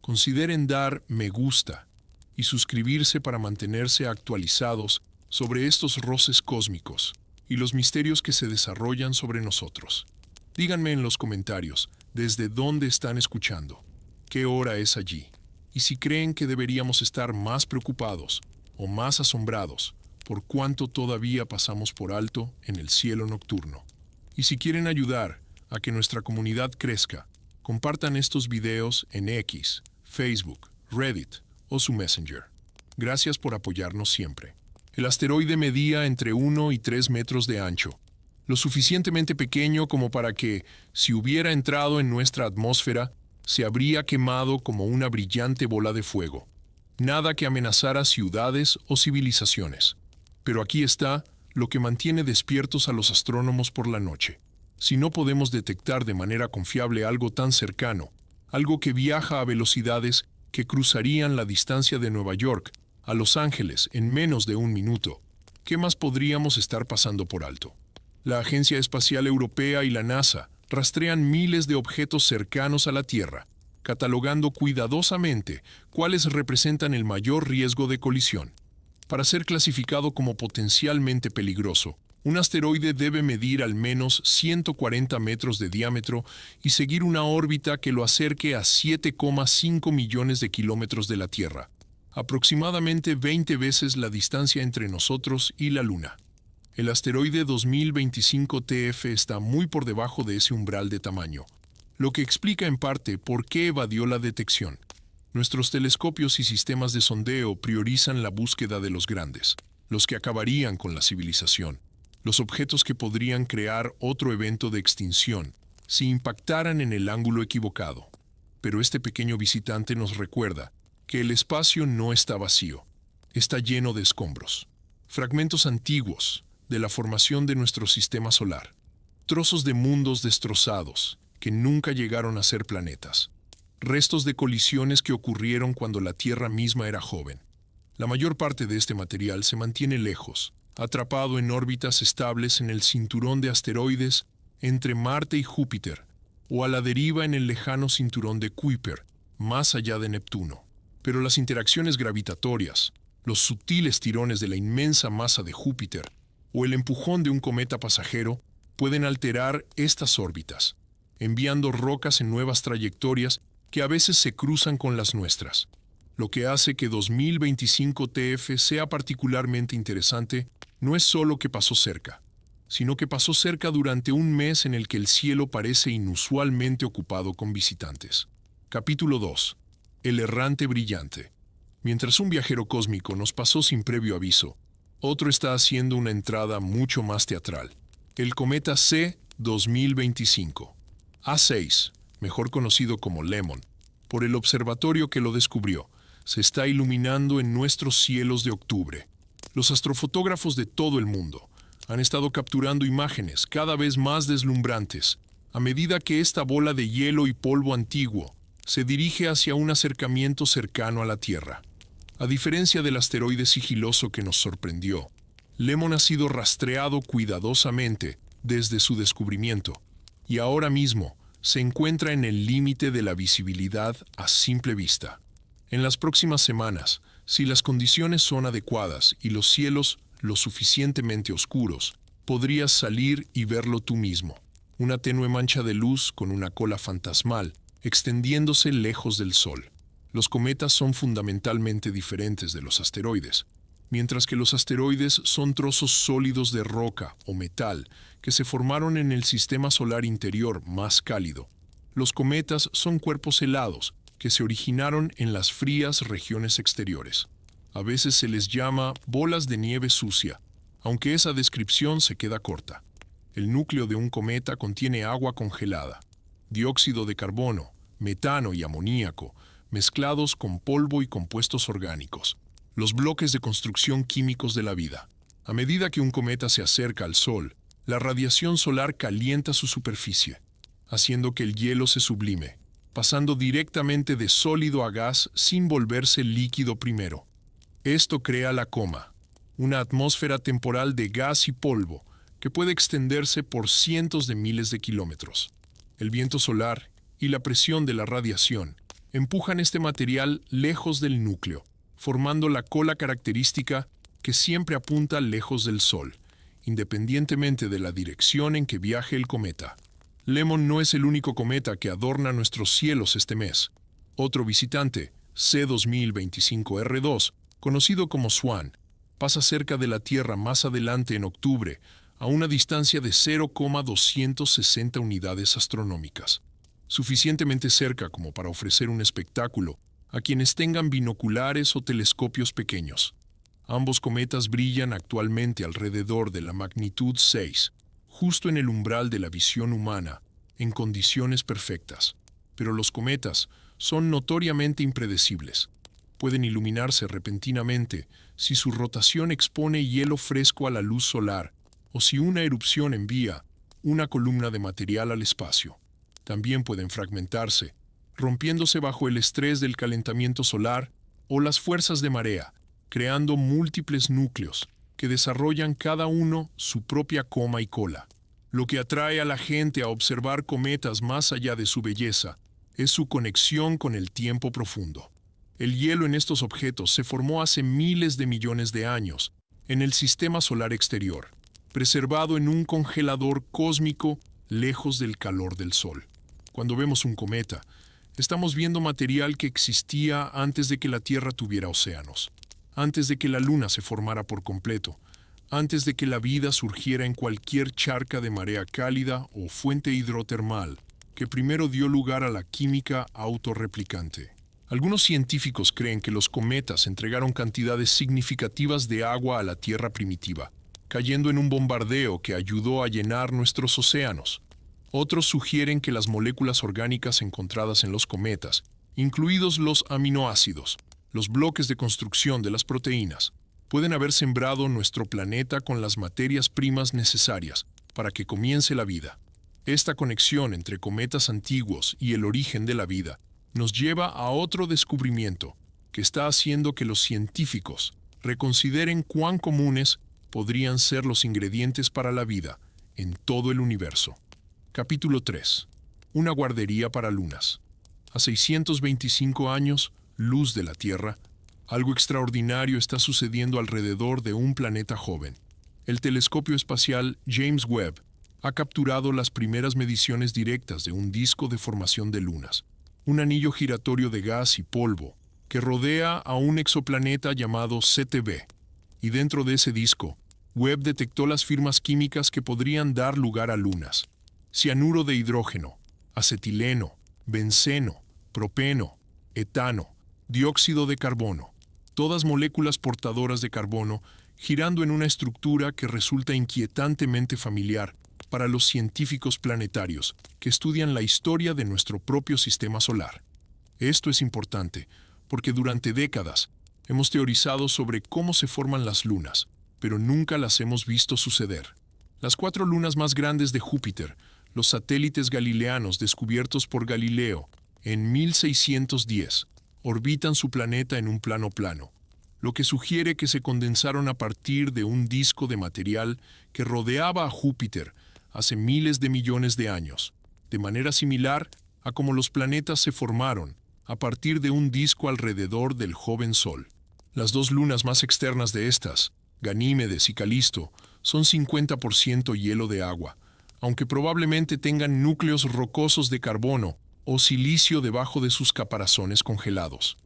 consideren dar me gusta y suscribirse para mantenerse actualizados sobre estos roces cósmicos y los misterios que se desarrollan sobre nosotros. Díganme en los comentarios desde dónde están escuchando, qué hora es allí, y si creen que deberíamos estar más preocupados o más asombrados por cuánto todavía pasamos por alto en el cielo nocturno. Y si quieren ayudar a que nuestra comunidad crezca, compartan estos videos en X, Facebook, Reddit o su Messenger. Gracias por apoyarnos siempre. El asteroide medía entre 1 y 3 metros de ancho, lo suficientemente pequeño como para que, si hubiera entrado en nuestra atmósfera, se habría quemado como una brillante bola de fuego. Nada que amenazara ciudades o civilizaciones. Pero aquí está lo que mantiene despiertos a los astrónomos por la noche. Si no podemos detectar de manera confiable algo tan cercano, algo que viaja a velocidades que cruzarían la distancia de Nueva York a Los Ángeles en menos de un minuto, ¿qué más podríamos estar pasando por alto? La Agencia Espacial Europea y la NASA rastrean miles de objetos cercanos a la Tierra, catalogando cuidadosamente cuáles representan el mayor riesgo de colisión. Para ser clasificado como potencialmente peligroso, un asteroide debe medir al menos 140 metros de diámetro y seguir una órbita que lo acerque a 7,5 millones de kilómetros de la Tierra, aproximadamente 20 veces la distancia entre nosotros y la Luna. El asteroide 2025 TF está muy por debajo de ese umbral de tamaño, lo que explica en parte por qué evadió la detección. Nuestros telescopios y sistemas de sondeo priorizan la búsqueda de los grandes, los que acabarían con la civilización, los objetos que podrían crear otro evento de extinción si impactaran en el ángulo equivocado. Pero este pequeño visitante nos recuerda que el espacio no está vacío, está lleno de escombros, fragmentos antiguos de la formación de nuestro sistema solar, trozos de mundos destrozados que nunca llegaron a ser planetas, restos de colisiones que ocurrieron cuando la Tierra misma era joven. La mayor parte de este material se mantiene lejos, atrapado en órbitas estables en el cinturón de asteroides entre Marte y Júpiter, o a la deriva en el lejano cinturón de Kuiper, más allá de Neptuno. Pero las interacciones gravitatorias, los sutiles tirones de la inmensa masa de Júpiter, o el empujón de un cometa pasajero, pueden alterar estas órbitas, enviando rocas en nuevas trayectorias que a veces se cruzan con las nuestras, lo que hace que 2025 TF sea particularmente interesante. No es solo que pasó cerca, sino que pasó cerca durante un mes en el que el cielo parece inusualmente ocupado con visitantes. Capítulo 2. El errante brillante. Mientras un viajero cósmico nos pasó sin previo aviso, otro está haciendo una entrada mucho más teatral. El cometa C 2025. A6, mejor conocido como Lemon, por el observatorio que lo descubrió, se está iluminando en nuestros cielos de octubre. Los astrofotógrafos de todo el mundo han estado capturando imágenes cada vez más deslumbrantes a medida que esta bola de hielo y polvo antiguo se dirige hacia un acercamiento cercano a la Tierra. A diferencia del asteroide sigiloso que nos sorprendió, Lemon ha sido rastreado cuidadosamente desde su descubrimiento y ahora mismo se encuentra en el límite de la visibilidad a simple vista. En las próximas semanas, si las condiciones son adecuadas y los cielos lo suficientemente oscuros, podrías salir y verlo tú mismo. Una tenue mancha de luz con una cola fantasmal, extendiéndose lejos del Sol. Los cometas son fundamentalmente diferentes de los asteroides. Mientras que los asteroides son trozos sólidos de roca o metal que se formaron en el sistema solar interior más cálido, los cometas son cuerpos helados que se originaron en las frías regiones exteriores. A veces se les llama bolas de nieve sucia, aunque esa descripción se queda corta. El núcleo de un cometa contiene agua congelada, dióxido de carbono, metano y amoníaco, mezclados con polvo y compuestos orgánicos, los bloques de construcción químicos de la vida. A medida que un cometa se acerca al Sol, la radiación solar calienta su superficie, haciendo que el hielo se sublime, pasando directamente de sólido a gas sin volverse líquido primero. Esto crea la coma, una atmósfera temporal de gas y polvo que puede extenderse por cientos de miles de kilómetros. El viento solar y la presión de la radiación empujan este material lejos del núcleo, formando la cola característica que siempre apunta lejos del Sol, independientemente de la dirección en que viaje el cometa. Lemon no es el único cometa que adorna nuestros cielos este mes. Otro visitante, C2025R2, conocido como Swan, pasa cerca de la Tierra más adelante en octubre, a una distancia de 0,260 unidades astronómicas, suficientemente cerca como para ofrecer un espectáculo a quienes tengan binoculares o telescopios pequeños. Ambos cometas brillan actualmente alrededor de la magnitud 6, justo en el umbral de la visión humana, en condiciones perfectas. Pero los cometas son notoriamente impredecibles. Pueden iluminarse repentinamente si su rotación expone hielo fresco a la luz solar o si una erupción envía una columna de material al espacio. También pueden fragmentarse, rompiéndose bajo el estrés del calentamiento solar o las fuerzas de marea, creando múltiples núcleos que desarrollan cada uno su propia coma y cola. Lo que atrae a la gente a observar cometas más allá de su belleza es su conexión con el tiempo profundo. El hielo en estos objetos se formó hace miles de millones de años en el sistema solar exterior, preservado en un congelador cósmico lejos del calor del Sol. Cuando vemos un cometa, estamos viendo material que existía antes de que la Tierra tuviera océanos, antes de que la Luna se formara por completo, antes de que la vida surgiera en cualquier charca de marea cálida o fuente hidrotermal que primero dio lugar a la química autorreplicante. Algunos científicos creen que los cometas entregaron cantidades significativas de agua a la Tierra primitiva, cayendo en un bombardeo que ayudó a llenar nuestros océanos. Otros sugieren que las moléculas orgánicas encontradas en los cometas, incluidos los aminoácidos, los bloques de construcción de las proteínas, pueden haber sembrado nuestro planeta con las materias primas necesarias para que comience la vida. Esta conexión entre cometas antiguos y el origen de la vida nos lleva a otro descubrimiento que está haciendo que los científicos reconsideren cuán comunes podrían ser los ingredientes para la vida en todo el universo. Capítulo 3. Una guardería para lunas. A 625 años, luz de la Tierra, algo extraordinario está sucediendo alrededor de un planeta joven. El telescopio espacial James Webb ha capturado las primeras mediciones directas de un disco de formación de lunas, un anillo giratorio de gas y polvo que rodea a un exoplaneta llamado CTB. Y dentro de ese disco, Webb detectó las firmas químicas que podrían dar lugar a lunas: cianuro de hidrógeno, acetileno, benceno, propeno, etano, dióxido de carbono, todas moléculas portadoras de carbono girando en una estructura que resulta inquietantemente familiar para los científicos planetarios que estudian la historia de nuestro propio sistema solar. Esto es importante porque durante décadas hemos teorizado sobre cómo se forman las lunas, pero nunca las hemos visto suceder. Las 4 lunas más grandes de Júpiter, los satélites galileanos descubiertos por Galileo en 1610, orbitan su planeta en un plano plano, lo que sugiere que se condensaron a partir de un disco de material que rodeaba a Júpiter hace miles de millones de años, de manera similar a como los planetas se formaron a partir de un disco alrededor del joven Sol. Las 2 lunas más externas de estas, Ganímedes y Calisto, son 50% hielo de agua, aunque probablemente tengan núcleos rocosos de carbono o silicio debajo de sus caparazones congelados.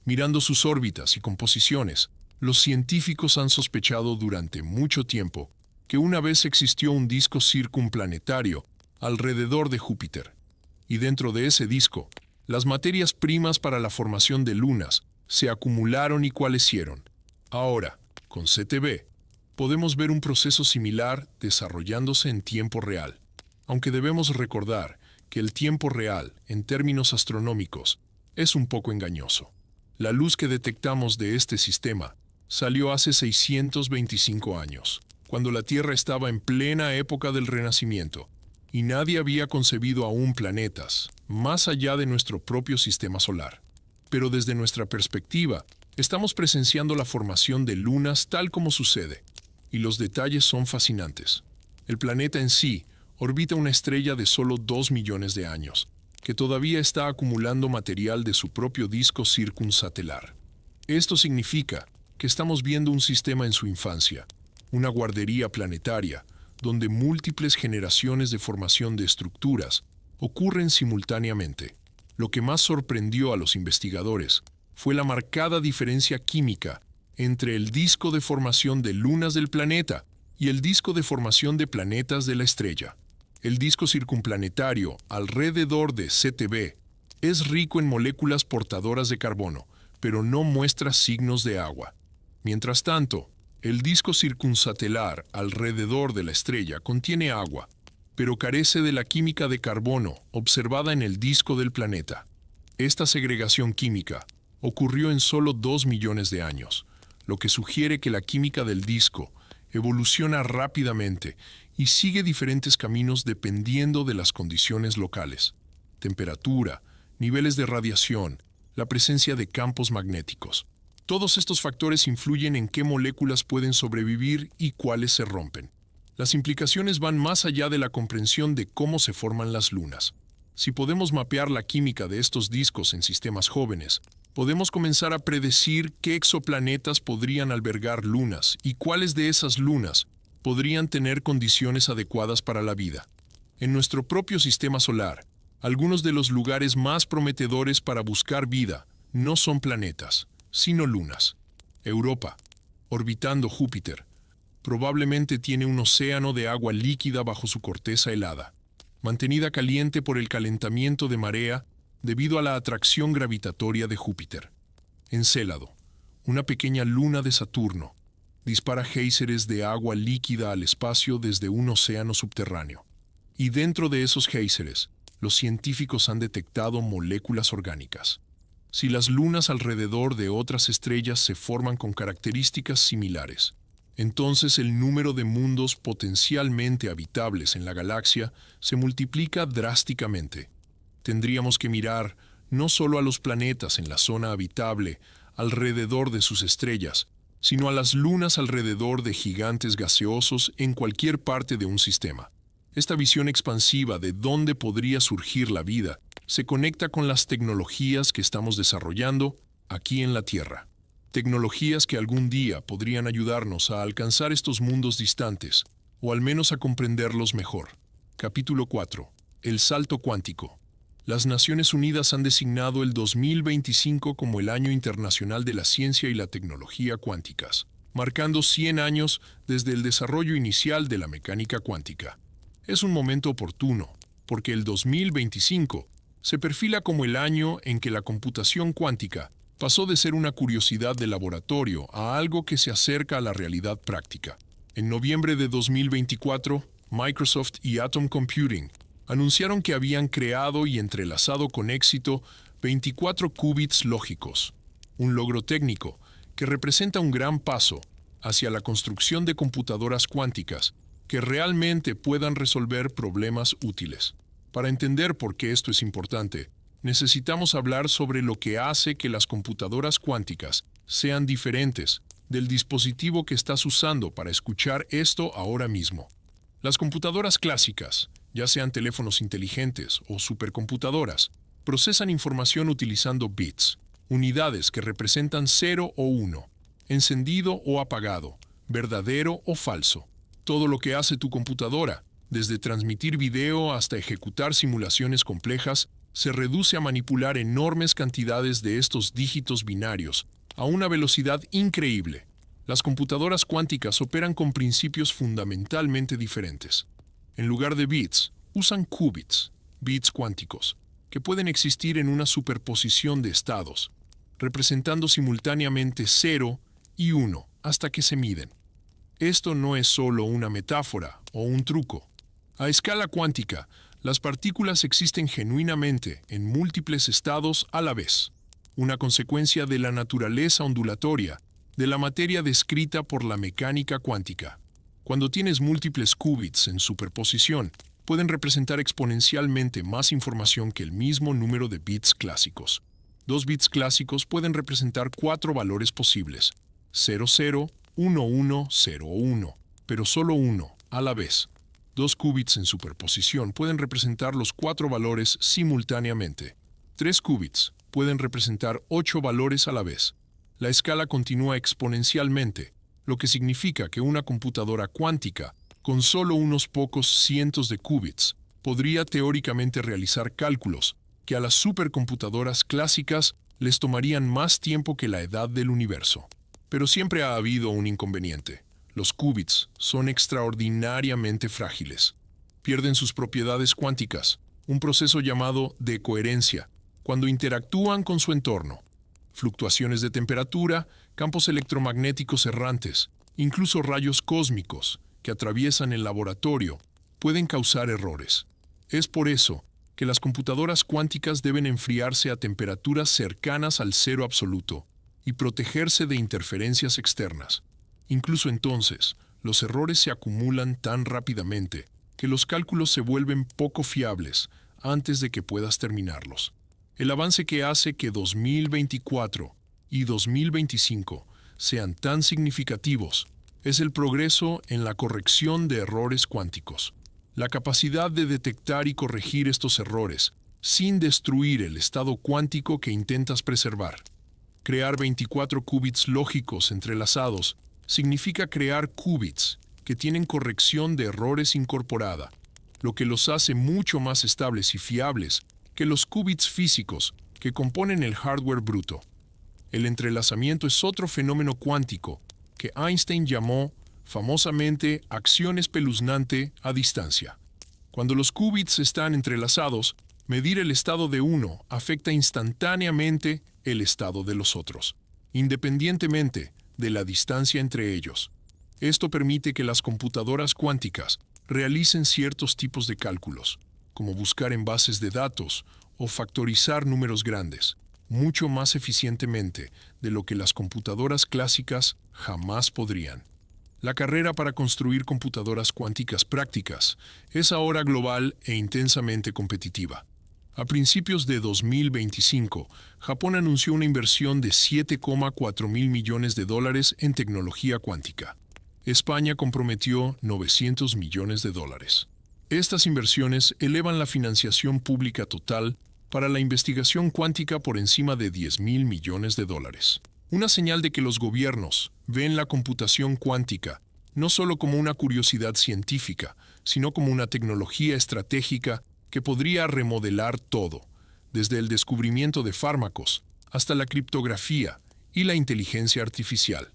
Mirando sus órbitas y composiciones, los científicos han sospechado durante mucho tiempo que una vez existió un disco circunplanetario alrededor de Júpiter, y dentro de ese disco, las materias primas para la formación de lunas se acumularon y coalescieron. Ahora, con CTB, podemos ver un proceso similar desarrollándose en tiempo real, aunque debemos recordar que el tiempo real, en términos astronómicos, es un poco engañoso. La luz que detectamos de este sistema salió hace 625 años, cuando la Tierra estaba en plena época del Renacimiento, y nadie había concebido aún planetas más allá de nuestro propio sistema solar. Pero desde nuestra perspectiva, estamos presenciando la formación de lunas tal como sucede, y los detalles son fascinantes. El planeta en sí orbita una estrella de solo 2 millones de años, que todavía está acumulando material de su propio disco circunsatelar. Esto significa que estamos viendo un sistema en su infancia, una guardería planetaria, donde múltiples generaciones de formación de estructuras ocurren simultáneamente. Lo que más sorprendió a los investigadores fue la marcada diferencia química entre el disco de formación de lunas del planeta y el disco de formación de planetas de la estrella. El disco circunplanetario alrededor de CTB es rico en moléculas portadoras de carbono, pero no muestra signos de agua. Mientras tanto, el disco circunsatelar alrededor de la estrella contiene agua, pero carece de la química de carbono observada en el disco del planeta. Esta segregación química ocurrió en solo 2 millones de años, lo que sugiere que la química del disco evoluciona rápidamente y sigue diferentes caminos dependiendo de las condiciones locales: temperatura, niveles de radiación, la presencia de campos magnéticos. Todos estos factores influyen en qué moléculas pueden sobrevivir y cuáles se rompen. Las implicaciones van más allá de la comprensión de cómo se forman las lunas. Si podemos mapear la química de estos discos en sistemas jóvenes, podemos comenzar a predecir qué exoplanetas podrían albergar lunas y cuáles de esas lunas podrían tener condiciones adecuadas para la vida. En nuestro propio sistema solar, algunos de los lugares más prometedores para buscar vida no son planetas, sino lunas. Europa, orbitando Júpiter, probablemente tiene un océano de agua líquida bajo su corteza helada, mantenida caliente por el calentamiento de marea debido a la atracción gravitatoria de Júpiter. Encélado, una pequeña luna de Saturno, dispara géiseres de agua líquida al espacio desde un océano subterráneo. Y dentro de esos géiseres, los científicos han detectado moléculas orgánicas. Si las lunas alrededor de otras estrellas se forman con características similares, entonces el número de mundos potencialmente habitables en la galaxia se multiplica drásticamente. Tendríamos que mirar no solo a los planetas en la zona habitable alrededor de sus estrellas, sino a las lunas alrededor de gigantes gaseosos en cualquier parte de un sistema. Esta visión expansiva de dónde podría surgir la vida se conecta con las tecnologías que estamos desarrollando aquí en la Tierra. Tecnologías que algún día podrían ayudarnos a alcanzar estos mundos distantes, o al menos a comprenderlos mejor. Capítulo 4. El salto cuántico. Las Naciones Unidas han designado el 2025 como el Año Internacional de la Ciencia y la Tecnología Cuánticas, marcando 100 años desde el desarrollo inicial de la mecánica cuántica. Es un momento oportuno, porque el 2025 se perfila como el año en que la computación cuántica pasó de ser una curiosidad de laboratorio a algo que se acerca a la realidad práctica. En noviembre de 2024, Microsoft y Atom Computing anunciaron que habían creado y entrelazado con éxito 24 qubits lógicos, un logro técnico que representa un gran paso hacia la construcción de computadoras cuánticas que realmente puedan resolver problemas útiles. Para entender por qué esto es importante, necesitamos hablar sobre lo que hace que las computadoras cuánticas sean diferentes del dispositivo que estás usando para escuchar esto ahora mismo. Las computadoras clásicas, ya sean teléfonos inteligentes o supercomputadoras, procesan información utilizando bits, unidades que representan 0 o 1, encendido o apagado, verdadero o falso. Todo lo que hace tu computadora, desde transmitir video hasta ejecutar simulaciones complejas, se reduce a manipular enormes cantidades de estos dígitos binarios a una velocidad increíble. Las computadoras cuánticas operan con principios fundamentalmente diferentes. En lugar de bits, usan qubits, bits cuánticos, que pueden existir en una superposición de estados, representando simultáneamente 0 y 1 hasta que se miden. Esto no es solo una metáfora o un truco. A escala cuántica, las partículas existen genuinamente en múltiples estados a la vez, una consecuencia de la naturaleza ondulatoria de la materia descrita por la mecánica cuántica. Cuando tienes múltiples qubits en superposición, pueden representar exponencialmente más información que el mismo número de bits clásicos. 2 bits clásicos pueden representar 4 valores posibles, 00, 11, 01, pero solo uno a la vez. 2 qubits en superposición pueden representar los 4 valores simultáneamente. 3 qubits pueden representar 8 valores a la vez. La escala continúa exponencialmente, lo que significa que una computadora cuántica, con solo unos pocos cientos de qubits, podría teóricamente realizar cálculos que a las supercomputadoras clásicas les tomarían más tiempo que la edad del universo. Pero siempre ha habido un inconveniente. Los qubits son extraordinariamente frágiles. Pierden sus propiedades cuánticas, un proceso llamado decoherencia, cuando interactúan con su entorno. Fluctuaciones de temperatura, campos electromagnéticos errantes, incluso rayos cósmicos que atraviesan el laboratorio, pueden causar errores. Es por eso que las computadoras cuánticas deben enfriarse a temperaturas cercanas al cero absoluto y protegerse de interferencias externas. Incluso entonces, los errores se acumulan tan rápidamente que los cálculos se vuelven poco fiables antes de que puedas terminarlos. El avance que hace que 2024 y 2025 sean tan significativos es el progreso en la corrección de errores cuánticos. La capacidad de detectar y corregir estos errores sin destruir el estado cuántico que intentas preservar. Crear 24 qubits lógicos entrelazados significa crear qubits que tienen corrección de errores incorporada, lo que los hace mucho más estables y fiables que los qubits físicos que componen el hardware bruto. El entrelazamiento es otro fenómeno cuántico que Einstein llamó famosamente acción espeluznante a distancia. Cuando los qubits están entrelazados, medir el estado de uno afecta instantáneamente el estado de los otros, independientemente de la distancia entre ellos. Esto permite que las computadoras cuánticas realicen ciertos tipos de cálculos, como buscar en bases de datos o factorizar números grandes, mucho más eficientemente de lo que las computadoras clásicas jamás podrían. La carrera para construir computadoras cuánticas prácticas es ahora global e intensamente competitiva. A principios de 2025, Japón anunció una inversión de 7,4 mil millones de dólares en tecnología cuántica. España comprometió 900 millones de dólares. Estas inversiones elevan la financiación pública total para la investigación cuántica por encima de 10 mil millones de dólares. Una señal de que los gobiernos ven la computación cuántica no solo como una curiosidad científica, sino como una tecnología estratégica que podría remodelar todo, desde el descubrimiento de fármacos hasta la criptografía y la inteligencia artificial.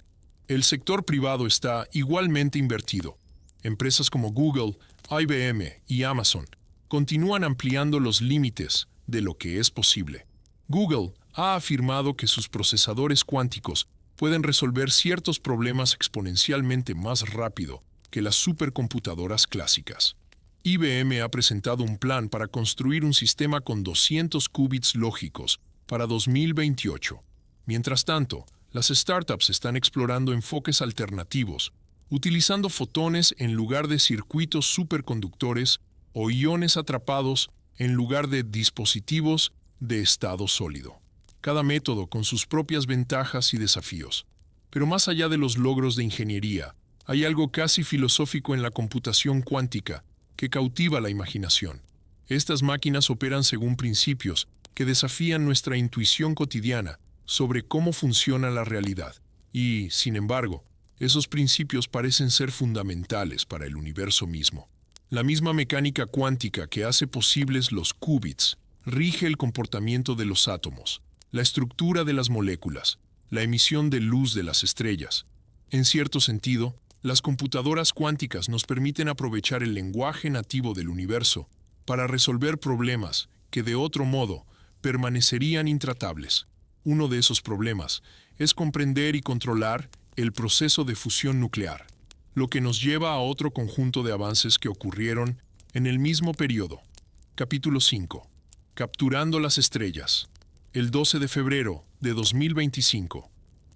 El sector privado está igualmente invertido. Empresas como Google, IBM y Amazon continúan ampliando los límites de lo que es posible. Google ha afirmado que sus procesadores cuánticos pueden resolver ciertos problemas exponencialmente más rápido que las supercomputadoras clásicas. IBM ha presentado un plan para construir un sistema con 200 qubits lógicos para 2028. Mientras tanto, las startups están explorando enfoques alternativos, utilizando fotones en lugar de circuitos superconductores o iones atrapados en lugar de dispositivos de estado sólido. Cada método con sus propias ventajas y desafíos. Pero más allá de los logros de ingeniería, hay algo casi filosófico en la computación cuántica que cautiva la imaginación. Estas máquinas operan según principios que desafían nuestra intuición cotidiana sobre cómo funciona la realidad. Y, sin embargo, esos principios parecen ser fundamentales para el universo mismo. La misma mecánica cuántica que hace posibles los qubits rige el comportamiento de los átomos, la estructura de las moléculas, la emisión de luz de las estrellas. En cierto sentido, las computadoras cuánticas nos permiten aprovechar el lenguaje nativo del universo para resolver problemas que de otro modo permanecerían intratables. Uno de esos problemas es comprender y controlar el proceso de fusión nuclear, lo que nos lleva a otro conjunto de avances que ocurrieron En el mismo periodo. Capítulo 5. Capturando las estrellas. El 12 de febrero de 2025,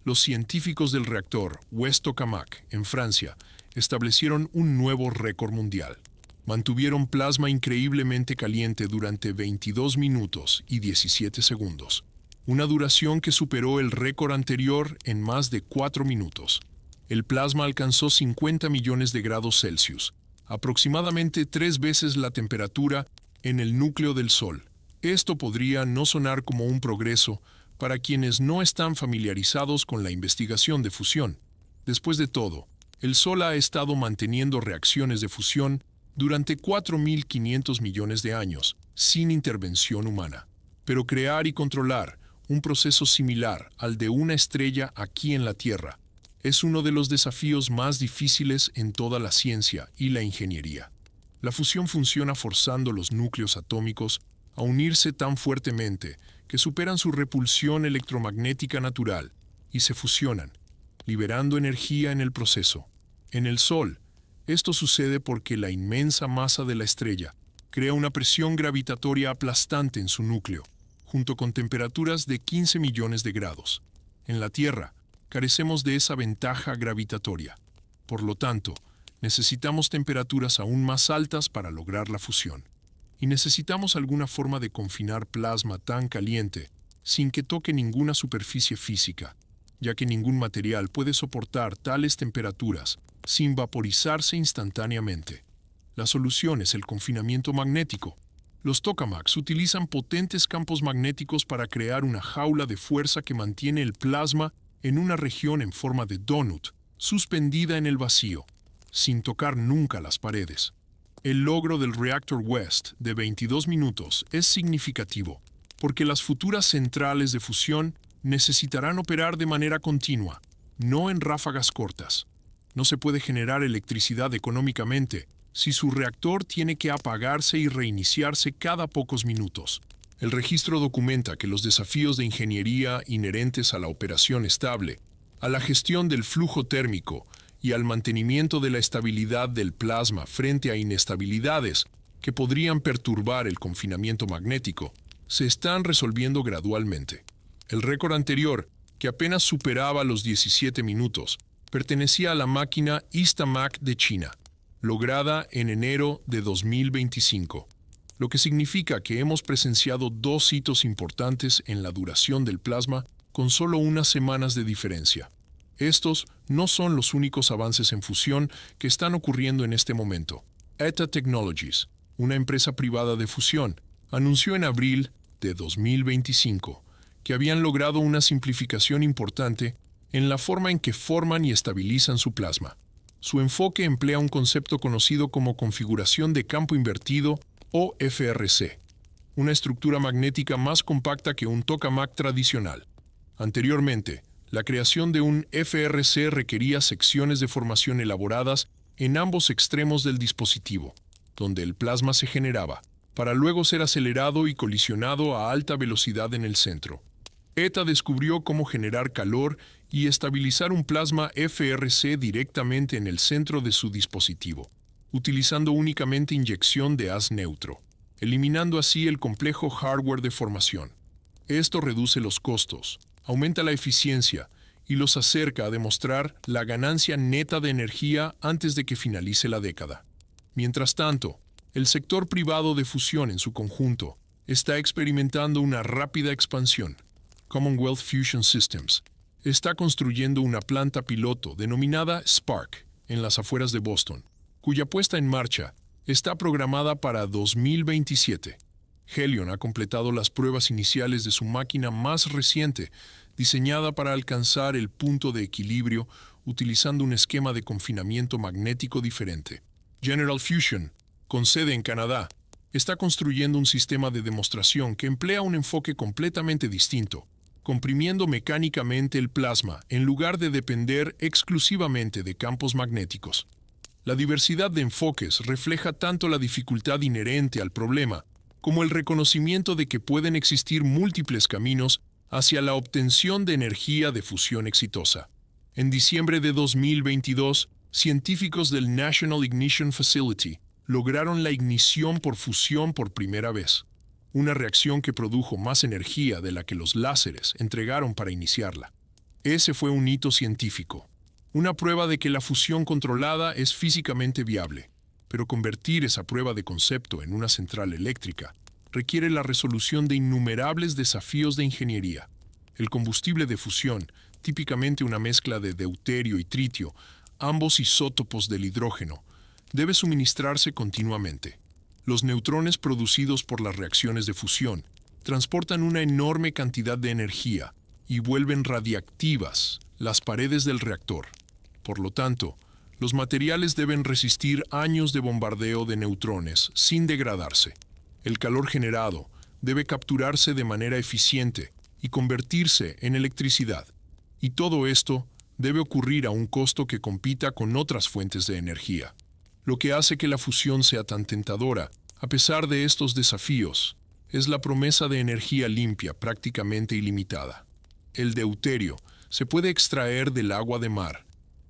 los científicos del reactor West Tokamak, en Francia, establecieron un nuevo récord mundial. Mantuvieron plasma increíblemente caliente durante 22 minutos y 17 segundos, una duración que superó el récord anterior en más de 4 minutos. El plasma alcanzó 50 millones de grados Celsius, aproximadamente 3 veces la temperatura en el núcleo del Sol. Esto podría no sonar como un progreso para quienes no están familiarizados con la investigación de fusión. Después de todo, el Sol ha estado manteniendo reacciones de fusión durante 4.500 millones de años, sin intervención humana. Pero crear y controlar un proceso similar al de una estrella aquí en la Tierra es uno de los desafíos más difíciles en toda la ciencia y la ingeniería. La fusión funciona forzando los núcleos atómicos a unirse tan fuertemente que superan su repulsión electromagnética natural y se fusionan, liberando energía en el proceso. En el Sol, esto sucede porque la inmensa masa de la estrella crea una presión gravitatoria aplastante en su núcleo, junto con temperaturas de 15 millones de grados. En la Tierra, carecemos de esa ventaja gravitatoria. Por lo tanto, necesitamos temperaturas aún más altas para lograr la fusión. Y necesitamos alguna forma de confinar plasma tan caliente sin que toque ninguna superficie física, ya que ningún material puede soportar tales temperaturas sin vaporizarse instantáneamente. La solución es el confinamiento magnético. Los tokamaks utilizan potentes campos magnéticos para crear una jaula de fuerza que mantiene el plasma en una región en forma de donut, suspendida en el vacío, sin tocar nunca las paredes. El logro del reactor West de 22 minutos es significativo, porque las futuras centrales de fusión necesitarán operar de manera continua, no en ráfagas cortas. No se puede generar electricidad económicamente si su reactor tiene que apagarse y reiniciarse cada pocos minutos. El registro documenta que los desafíos de ingeniería inherentes a la operación estable, a la gestión del flujo térmico y al mantenimiento de la estabilidad del plasma frente a inestabilidades que podrían perturbar el confinamiento magnético, se están resolviendo gradualmente. El récord anterior, que apenas superaba los 17 minutos, pertenecía a la máquina Istamac de China, lograda en enero de 2025, lo que significa que hemos presenciado 2 hitos importantes en la duración del plasma con solo unas semanas de diferencia. Estos no son los únicos avances en fusión que están ocurriendo en este momento. ETA Technologies, una empresa privada de fusión, anunció en abril de 2025 que habían logrado una simplificación importante en la forma en que forman y estabilizan su plasma. Su enfoque emplea un concepto conocido como configuración de campo invertido o FRC, una estructura magnética más compacta que un tokamak tradicional. Anteriormente, la creación de un FRC requería secciones de formación elaboradas en ambos extremos del dispositivo, donde el plasma se generaba, para luego ser acelerado y colisionado a alta velocidad en el centro. ETA descubrió cómo generar calor y estabilizar un plasma FRC directamente en el centro de su dispositivo, utilizando únicamente inyección de haz neutro, eliminando así el complejo hardware de formación. Esto reduce los costos, aumenta la eficiencia y los acerca a demostrar la ganancia neta de energía antes de que finalice la década. Mientras tanto, el sector privado de fusión en su conjunto está experimentando una rápida expansión. Commonwealth Fusion Systems está construyendo una planta piloto denominada Spark en las afueras de Boston, cuya puesta en marcha está programada para 2027. Helion ha completado las pruebas iniciales de su máquina más reciente, diseñada para alcanzar el punto de equilibrio utilizando un esquema de confinamiento magnético diferente. General Fusion, con sede en Canadá, está construyendo un sistema de demostración que emplea un enfoque completamente distinto, comprimiendo mecánicamente el plasma en lugar de depender exclusivamente de campos magnéticos. La diversidad de enfoques refleja tanto la dificultad inherente al problema como el reconocimiento de que pueden existir múltiples caminos hacia la obtención de energía de fusión exitosa. En diciembre de 2022, científicos del National Ignition Facility lograron la ignición por fusión por primera vez, una reacción que produjo más energía de la que los láseres entregaron para iniciarla. Ese fue un hito científico, una prueba de que la fusión controlada es físicamente viable, pero convertir esa prueba de concepto en una central eléctrica requiere la resolución de innumerables desafíos de ingeniería. El combustible de fusión, típicamente una mezcla de deuterio y tritio, ambos isótopos del hidrógeno, debe suministrarse continuamente. Los neutrones producidos por las reacciones de fusión transportan una enorme cantidad de energía y vuelven radiactivas las paredes del reactor. Por lo tanto, los materiales deben resistir años de bombardeo de neutrones sin degradarse. El calor generado debe capturarse de manera eficiente y convertirse en electricidad. Y todo esto debe ocurrir a un costo que compita con otras fuentes de energía. Lo que hace que la fusión sea tan tentadora, a pesar de estos desafíos, es la promesa de energía limpia prácticamente ilimitada. El deuterio se puede extraer del agua de mar,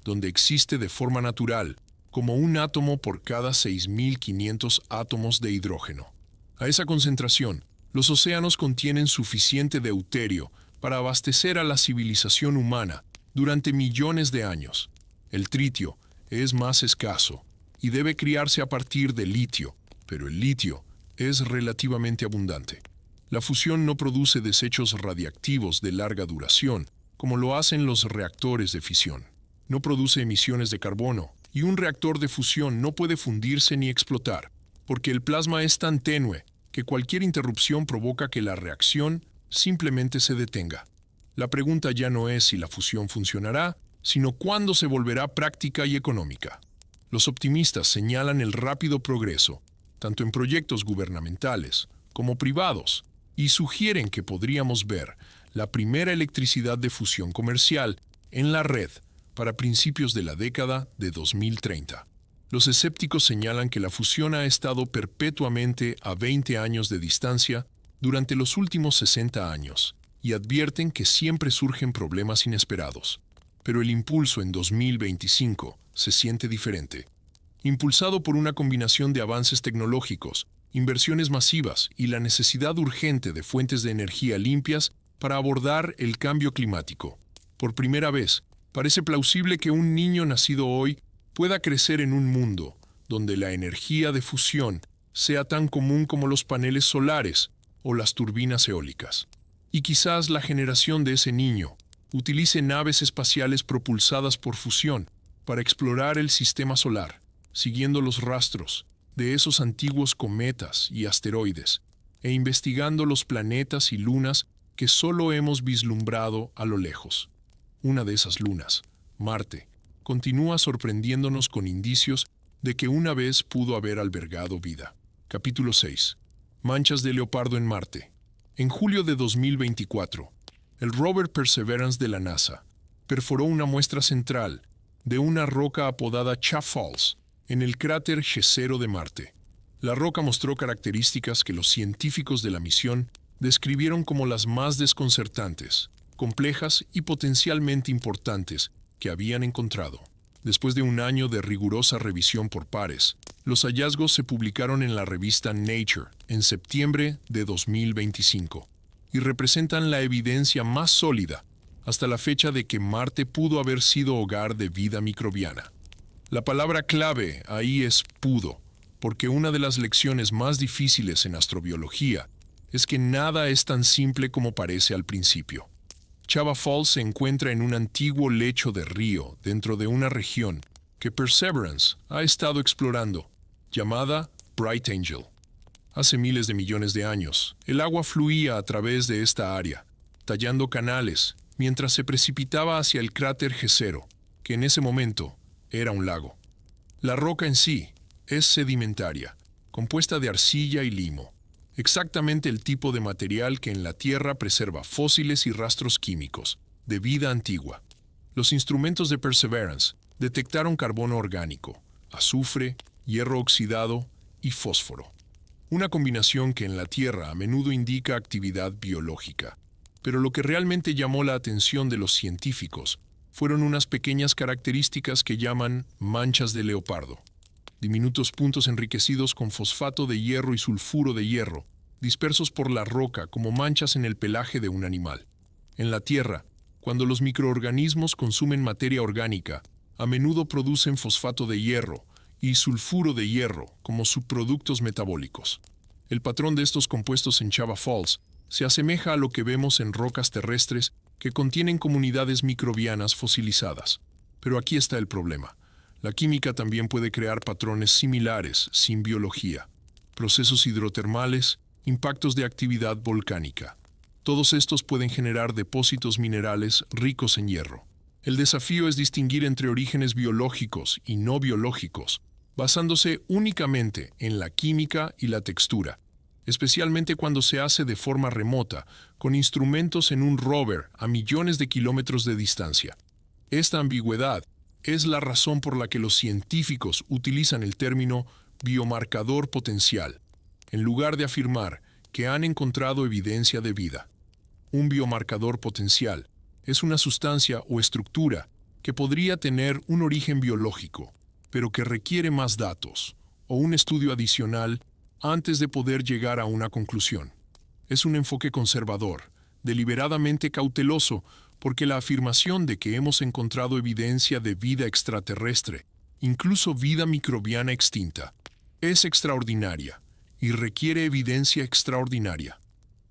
donde existe de forma natural, como un átomo por cada 6.500 átomos de hidrógeno. A esa concentración, los océanos contienen suficiente deuterio para abastecer a la civilización humana durante millones de años. El tritio es más escaso y debe criarse a partir de litio, pero el litio es relativamente abundante. La fusión no produce desechos radiactivos de larga duración, como lo hacen los reactores de fisión. No produce emisiones de carbono, y un reactor de fusión no puede fundirse ni explotar, porque el plasma es tan tenue que cualquier interrupción provoca que la reacción simplemente se detenga. La pregunta ya no es si la fusión funcionará, sino cuándo se volverá práctica y económica. Los optimistas señalan el rápido progreso, tanto en proyectos gubernamentales como privados, y sugieren que podríamos ver la primera electricidad de fusión comercial en la red para principios de la década de 2030. Los escépticos señalan que la fusión ha estado perpetuamente a 20 años de distancia durante los últimos 60 años y advierten que siempre surgen problemas inesperados. Pero el impulso en 2025 se siente diferente. Impulsado por una combinación de avances tecnológicos, inversiones masivas y la necesidad urgente de fuentes de energía limpias para abordar el cambio climático. Por primera vez, parece plausible que un niño nacido hoy pueda crecer en un mundo donde la energía de fusión sea tan común como los paneles solares o las turbinas eólicas. Y quizás la generación de ese niño utilice naves espaciales propulsadas por fusión para explorar el sistema solar, siguiendo los rastros de esos antiguos cometas y asteroides e investigando los planetas y lunas que solo hemos vislumbrado a lo lejos. Una de esas lunas, Marte, continúa sorprendiéndonos con indicios de que una vez pudo haber albergado vida. Capítulo 6. Manchas de leopardo en Marte. En julio de 2024, el rover Perseverance de la NASA perforó una muestra central de una roca apodada Chaff Falls en el cráter Jezero de Marte. La roca mostró características que los científicos de la misión describieron como las más desconcertantes, complejas y potencialmente importantes que habían encontrado. Después de un año de rigurosa revisión por pares, los hallazgos se publicaron en la revista Nature en septiembre de 2025 y representan la evidencia más sólida hasta la fecha de que Marte pudo haber sido hogar de vida microbiana. La palabra clave ahí es pudo, porque una de las lecciones más difíciles en astrobiología es que nada es tan simple como parece al principio. Chava Falls se encuentra en un antiguo lecho de río dentro de una región que Perseverance ha estado explorando, llamada Bright Angel. Hace miles de millones de años, el agua fluía a través de esta área, tallando canales, mientras se precipitaba hacia el cráter Jezero, que en ese momento era un lago. La roca en sí es sedimentaria, compuesta de arcilla y limo, exactamente el tipo de material que en la Tierra preserva fósiles y rastros químicos de vida antigua. Los instrumentos de Perseverance detectaron carbono orgánico, azufre, hierro oxidado y fósforo. Una combinación que en la Tierra a menudo indica actividad biológica. Pero lo que realmente llamó la atención de los científicos fueron unas pequeñas características que llaman manchas de leopardo. diminutos puntos enriquecidos con fosfato de hierro y sulfuro de hierro, dispersos por la roca como manchas en el pelaje de un animal. En la Tierra, cuando los microorganismos consumen materia orgánica, a menudo producen fosfato de hierro y sulfuro de hierro como subproductos metabólicos. El patrón de estos compuestos en Chava Falls se asemeja a lo que vemos en rocas terrestres que contienen comunidades microbianas fosilizadas. Pero aquí está el problema. La química también puede crear patrones similares sin biología. Procesos hidrotermales, impactos de actividad volcánica. Todos estos pueden generar depósitos minerales ricos en hierro. El desafío es distinguir entre orígenes biológicos y no biológicos, basándose únicamente en la química y la textura, especialmente cuando se hace de forma remota, con instrumentos en un rover a millones de kilómetros de distancia. Esta ambigüedad es la razón por la que los científicos utilizan el término biomarcador potencial, en lugar de afirmar que han encontrado evidencia de vida. Un biomarcador potencial es una sustancia o estructura que podría tener un origen biológico, pero que requiere más datos o un estudio adicional antes de poder llegar a una conclusión. Es un enfoque conservador, deliberadamente cauteloso, porque la afirmación de que hemos encontrado evidencia de vida extraterrestre, incluso vida microbiana extinta, es extraordinaria y requiere evidencia extraordinaria.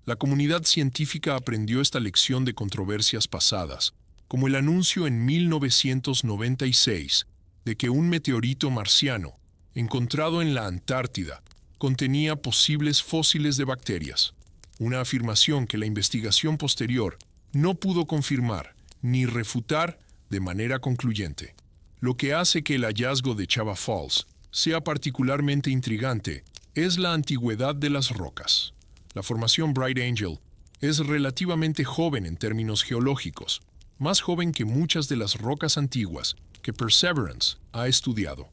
La comunidad científica aprendió esta lección de controversias pasadas, como el anuncio en 1996 de que un meteorito marciano, encontrado en la Antártida, contenía posibles fósiles de bacterias, una afirmación que la investigación posterior no pudo confirmar ni refutar de manera concluyente. Lo que hace que el hallazgo de Chava Falls sea particularmente intrigante es la antigüedad de las rocas. La formación Bright Angel es relativamente joven en términos geológicos, más joven que muchas de las rocas antiguas que Perseverance ha estudiado.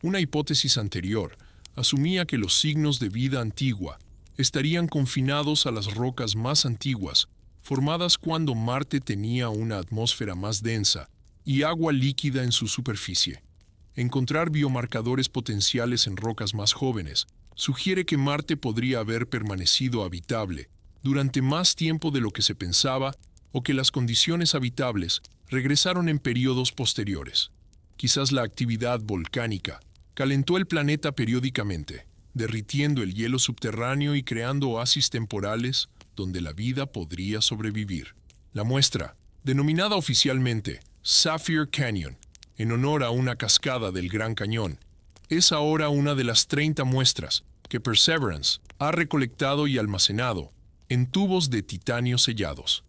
Una hipótesis anterior asumía que los signos de vida antigua estarían confinados a las rocas más antiguas, formadas cuando Marte tenía una atmósfera más densa y agua líquida en su superficie. Encontrar biomarcadores potenciales en rocas más jóvenes sugiere que Marte podría haber permanecido habitable durante más tiempo de lo que se pensaba o que las condiciones habitables regresaron en periodos posteriores. Quizás la actividad volcánica calentó el planeta periódicamente, derritiendo el hielo subterráneo y creando oasis temporales donde la vida podría sobrevivir. La muestra, denominada oficialmente Sapphire Canyon, en honor a una cascada del Gran Cañón, es ahora una de las 30 muestras que Perseverance ha recolectado y almacenado en tubos de titanio sellados.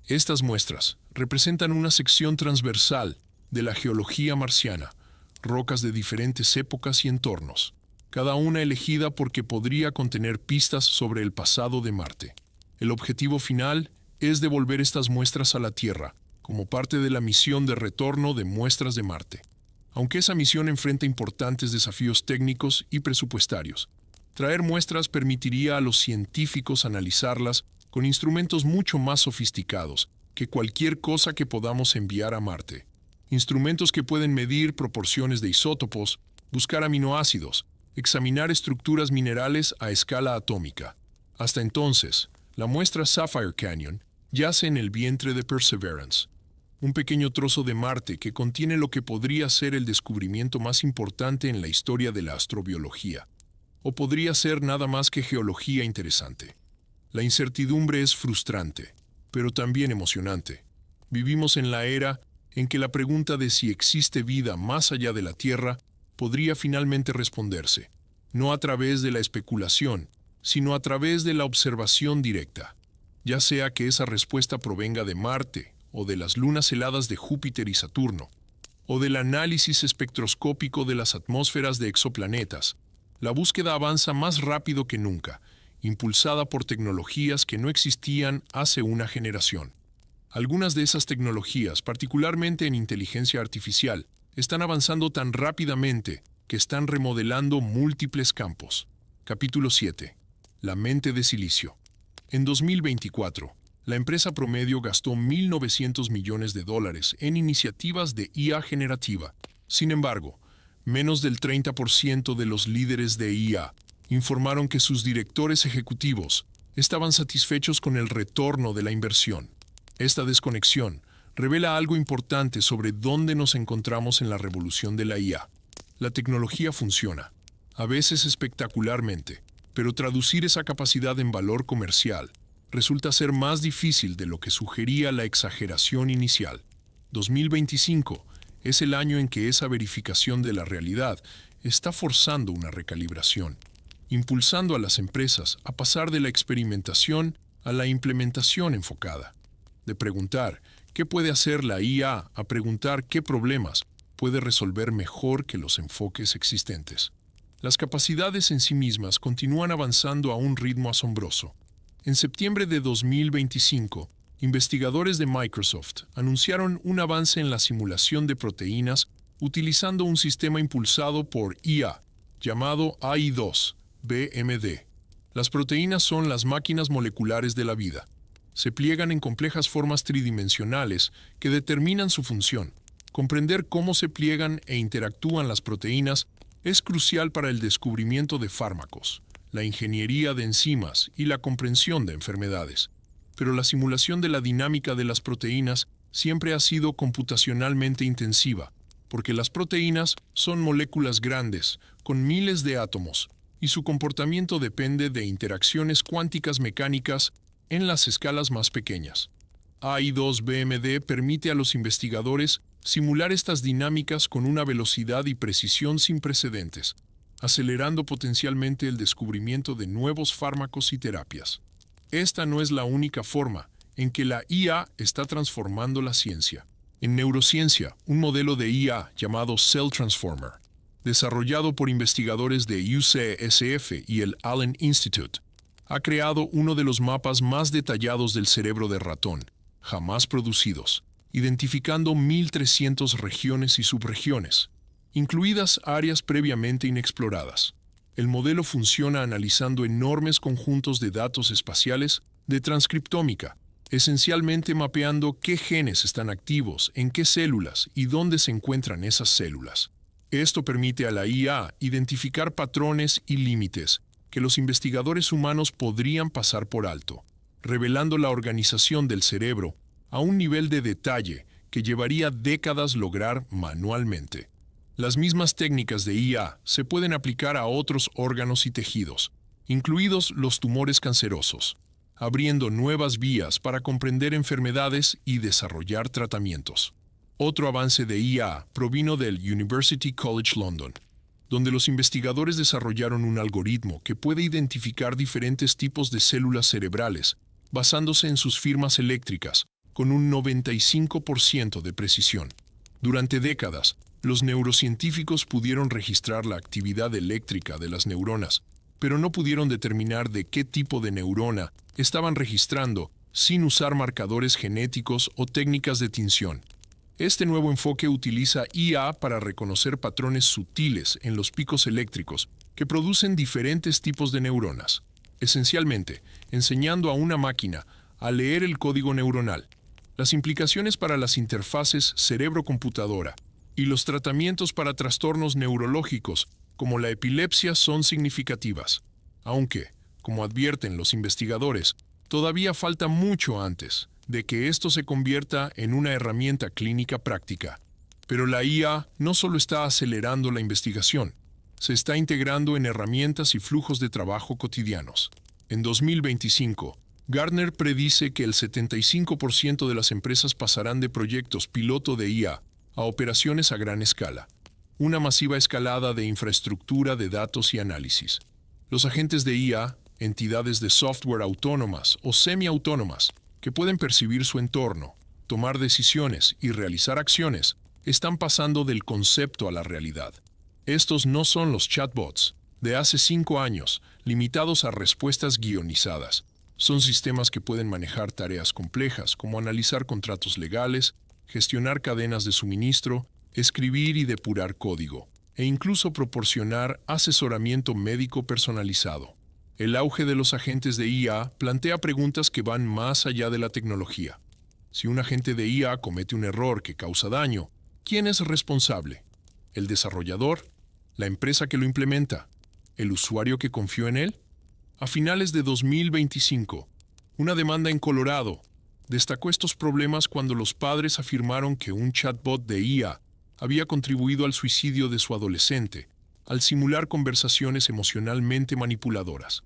Estas muestras representan una sección transversal de la geología marciana, rocas de diferentes épocas y entornos, cada una elegida porque podría contener pistas sobre el pasado de Marte. El objetivo final es devolver estas muestras a la Tierra, como parte de la misión de retorno de muestras de Marte. Aunque esa misión enfrenta importantes desafíos técnicos y presupuestarios, traer muestras permitiría a los científicos analizarlas con instrumentos mucho más sofisticados que cualquier cosa que podamos enviar a Marte. Instrumentos que pueden medir proporciones de isótopos, buscar aminoácidos, examinar estructuras minerales a escala atómica. Hasta entonces, la muestra Sapphire Canyon yace en el vientre de Perseverance, un pequeño trozo de Marte que contiene lo que podría ser el descubrimiento más importante en la historia de la astrobiología, o podría ser nada más que geología interesante. La incertidumbre es frustrante, pero también emocionante. Vivimos en la era en que la pregunta de si existe vida más allá de la Tierra podría finalmente responderse, no a través de la especulación, sino a través de la observación directa, ya sea que esa respuesta provenga de Marte o de las lunas heladas de Júpiter y Saturno, o del análisis espectroscópico de las atmósferas de exoplanetas. La búsqueda avanza más rápido que nunca, impulsada por tecnologías que no existían hace una generación. Algunas de esas tecnologías, particularmente en inteligencia artificial, están avanzando tan rápidamente que están remodelando múltiples campos. Capítulo 7. La mente de silicio. En 2024, la empresa promedio gastó $1.900 millones en iniciativas de IA generativa. Sin embargo, Menos del 30% de los líderes de IA informaron que sus directores ejecutivos estaban satisfechos con el retorno de la inversión. Esta desconexión revela algo importante sobre dónde nos encontramos en la revolución de la IA. La tecnología funciona, a veces espectacularmente, pero traducir esa capacidad en valor comercial resulta ser más difícil de lo que sugería la exageración inicial. 2025 es el año en que esa verificación de la realidad está forzando una recalibración, impulsando a las empresas a pasar de la experimentación a la implementación enfocada. De preguntar qué puede hacer la IA a preguntar qué problemas puede resolver mejor que los enfoques existentes. Las capacidades en sí mismas continúan avanzando a un ritmo asombroso. En septiembre de 2025, investigadores de Microsoft anunciaron un avance en la simulación de proteínas utilizando un sistema impulsado por IA, llamado AI2-BMD. Las proteínas son las máquinas moleculares de la vida. Se pliegan en complejas formas tridimensionales que determinan su función. Comprender cómo se pliegan e interactúan las proteínas es crucial para el descubrimiento de fármacos, la ingeniería de enzimas y la comprensión de enfermedades. Pero la simulación de la dinámica de las proteínas siempre ha sido computacionalmente intensiva, porque las proteínas son moléculas grandes, con miles de átomos, y su comportamiento depende de interacciones cuánticas mecánicas en las escalas más pequeñas. AI2-BMD permite a los investigadores simular estas dinámicas con una velocidad y precisión sin precedentes, acelerando potencialmente el descubrimiento de nuevos fármacos y terapias. Esta no es la única forma en que la IA está transformando la ciencia. En neurociencia, un modelo de IA llamado Cell Transformer, desarrollado por investigadores de UCSF y el Allen Institute, ha creado uno de los mapas más detallados del cerebro de ratón, jamás producidos, identificando 1.300 regiones y subregiones, incluidas áreas previamente inexploradas. El modelo funciona analizando enormes conjuntos de datos espaciales de transcriptómica, esencialmente mapeando qué genes están activos, en qué células y dónde se encuentran esas células. Esto permite a la IA identificar patrones y límites que los investigadores humanos podrían pasar por alto, revelando la organización del cerebro a un nivel de detalle que llevaría décadas lograr manualmente. Las mismas técnicas de IA se pueden aplicar a otros órganos y tejidos, incluidos los tumores cancerosos, abriendo nuevas vías para comprender enfermedades y desarrollar tratamientos. Otro avance de IA provino del University College London, donde los investigadores desarrollaron un algoritmo que puede identificar diferentes tipos de células cerebrales basándose en sus firmas eléctricas, con un 95% de precisión. Durante décadas, los neurocientíficos pudieron registrar la actividad eléctrica de las neuronas, pero no pudieron determinar de qué tipo de neurona estaban registrando sin usar marcadores genéticos o técnicas de tinción. Este nuevo enfoque utiliza IA para reconocer patrones sutiles en los picos eléctricos que producen diferentes tipos de neuronas, esencialmente enseñando a una máquina a leer el código neuronal. Las implicaciones para las interfaces cerebro-computadora y los tratamientos para trastornos neurológicos como la epilepsia son significativas, aunque, como advierten los investigadores, todavía falta mucho antes de que esto se convierta en una herramienta clínica práctica. Pero la IA no solo está acelerando la investigación, se está integrando en herramientas y flujos de trabajo cotidianos. En 2025, Gartner predice que el 75% de las empresas pasarán de proyectos piloto de IA a operaciones a gran escala, una masiva escalada de infraestructura de datos y análisis. Los agentes de IA, entidades de software autónomas o semiautónomas, que pueden percibir su entorno, tomar decisiones y realizar acciones, están pasando del concepto a la realidad. Estos no son los chatbots de hace 5 años, limitados a respuestas guionizadas. Son sistemas que pueden manejar tareas complejas como analizar contratos legales, gestionar cadenas de suministro, escribir y depurar código, e incluso proporcionar asesoramiento médico personalizado. El auge de los agentes de IA plantea preguntas que van más allá de la tecnología. Si un agente de IA comete un error que causa daño, ¿quién es responsable? ¿El desarrollador? ¿La empresa que lo implementa? ¿El usuario que confió en él? A finales de 2025, una demanda en Colorado destacó estos problemas cuando los padres afirmaron que un chatbot de IA había contribuido al suicidio de su adolescente al simular conversaciones emocionalmente manipuladoras.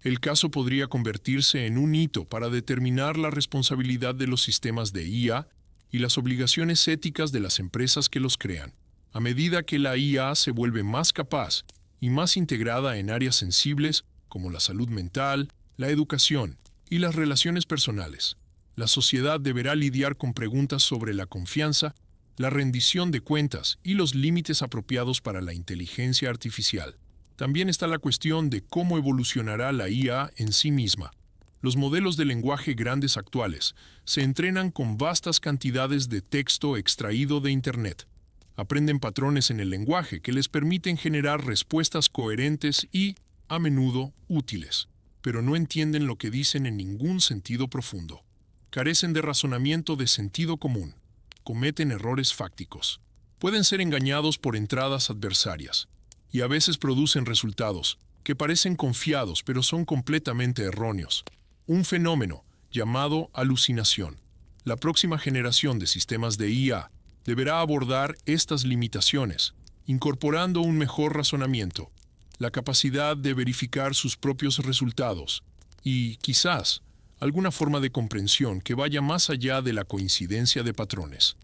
El caso podría convertirse en un hito para determinar la responsabilidad de los sistemas de IA y las obligaciones éticas de las empresas que los crean. A medida que la IA se vuelve más capaz y más integrada en áreas sensibles como la salud mental, la educación y las relaciones personales, la sociedad deberá lidiar con preguntas sobre la confianza, la rendición de cuentas y los límites apropiados para la inteligencia artificial. También está la cuestión de cómo evolucionará la IA en sí misma. Los modelos de lenguaje grandes actuales se entrenan con vastas cantidades de texto extraído de Internet. Aprenden patrones en el lenguaje que les permiten generar respuestas coherentes y, a menudo, útiles, pero no entienden lo que dicen en ningún sentido profundo. Carecen de razonamiento de sentido común. Cometen errores fácticos. Pueden ser engañados por entradas adversarias y a veces producen resultados que parecen confiados pero son completamente erróneos. Un fenómeno llamado alucinación. La próxima generación de sistemas de IA deberá abordar estas limitaciones, incorporando un mejor razonamiento, la capacidad de verificar sus propios resultados y, quizás, alguna forma de comprensión que vaya más allá de la coincidencia de patrones.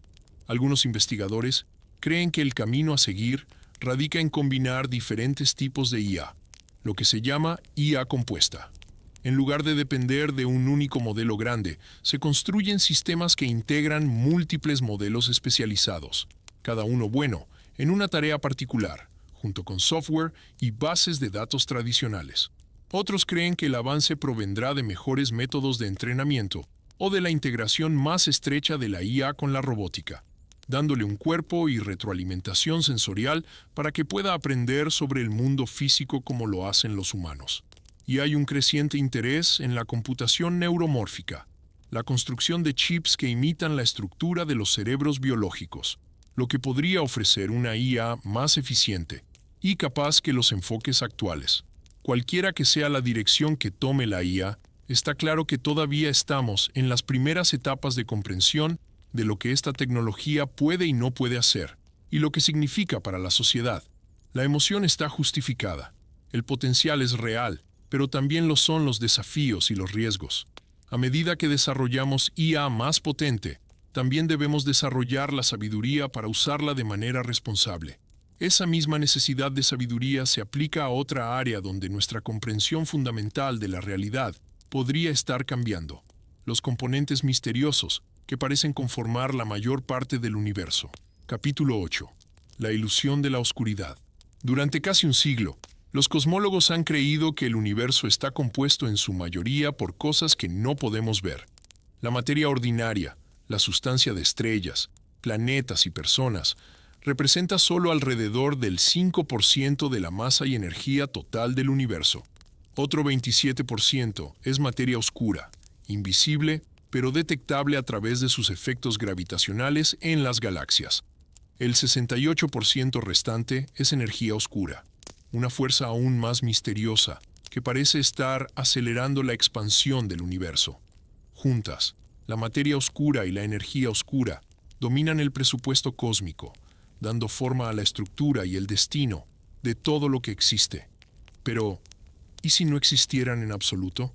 Algunos investigadores creen que el camino a seguir radica en combinar diferentes tipos de IA, lo que se llama IA compuesta. En lugar de depender de un único modelo grande, se construyen sistemas que integran múltiples modelos especializados, cada uno bueno, en una tarea particular, junto con software y bases de datos tradicionales. Otros creen que el avance provendrá de mejores métodos de entrenamiento o de la integración más estrecha de la IA con la robótica, dándole un cuerpo y retroalimentación sensorial para que pueda aprender sobre el mundo físico como lo hacen los humanos. Y hay un creciente interés en la computación neuromórfica, la construcción de chips que imitan la estructura de los cerebros biológicos, lo que podría ofrecer una IA más eficiente y capaz que los enfoques actuales. Cualquiera que sea la dirección que tome la IA, está claro que todavía estamos en las primeras etapas de comprensión de lo que esta tecnología puede y no puede hacer, y lo que significa para la sociedad. La emoción está justificada, el potencial es real, pero también lo son los desafíos y los riesgos. A medida que desarrollamos IA más potente, también debemos desarrollar la sabiduría para usarla de manera responsable. Esa misma necesidad de sabiduría se aplica a otra área donde nuestra comprensión fundamental de la realidad podría estar cambiando: los componentes misteriosos que parecen conformar la mayor parte del universo. Capítulo 8. La ilusión de la oscuridad. Durante casi un siglo, los cosmólogos han creído que el universo está compuesto en su mayoría por cosas que no podemos ver. La materia ordinaria, la sustancia de estrellas, planetas y personas, representa solo alrededor del 5% de la masa y energía total del universo. Otro 27% es materia oscura, invisible, pero detectable a través de sus efectos gravitacionales en las galaxias. El 68% restante es energía oscura, una fuerza aún más misteriosa que parece estar acelerando la expansión del universo. Juntas, la materia oscura y la energía oscura dominan el presupuesto cósmico, dando forma a la estructura y el destino de todo lo que existe. Pero, ¿y si no existieran en absoluto?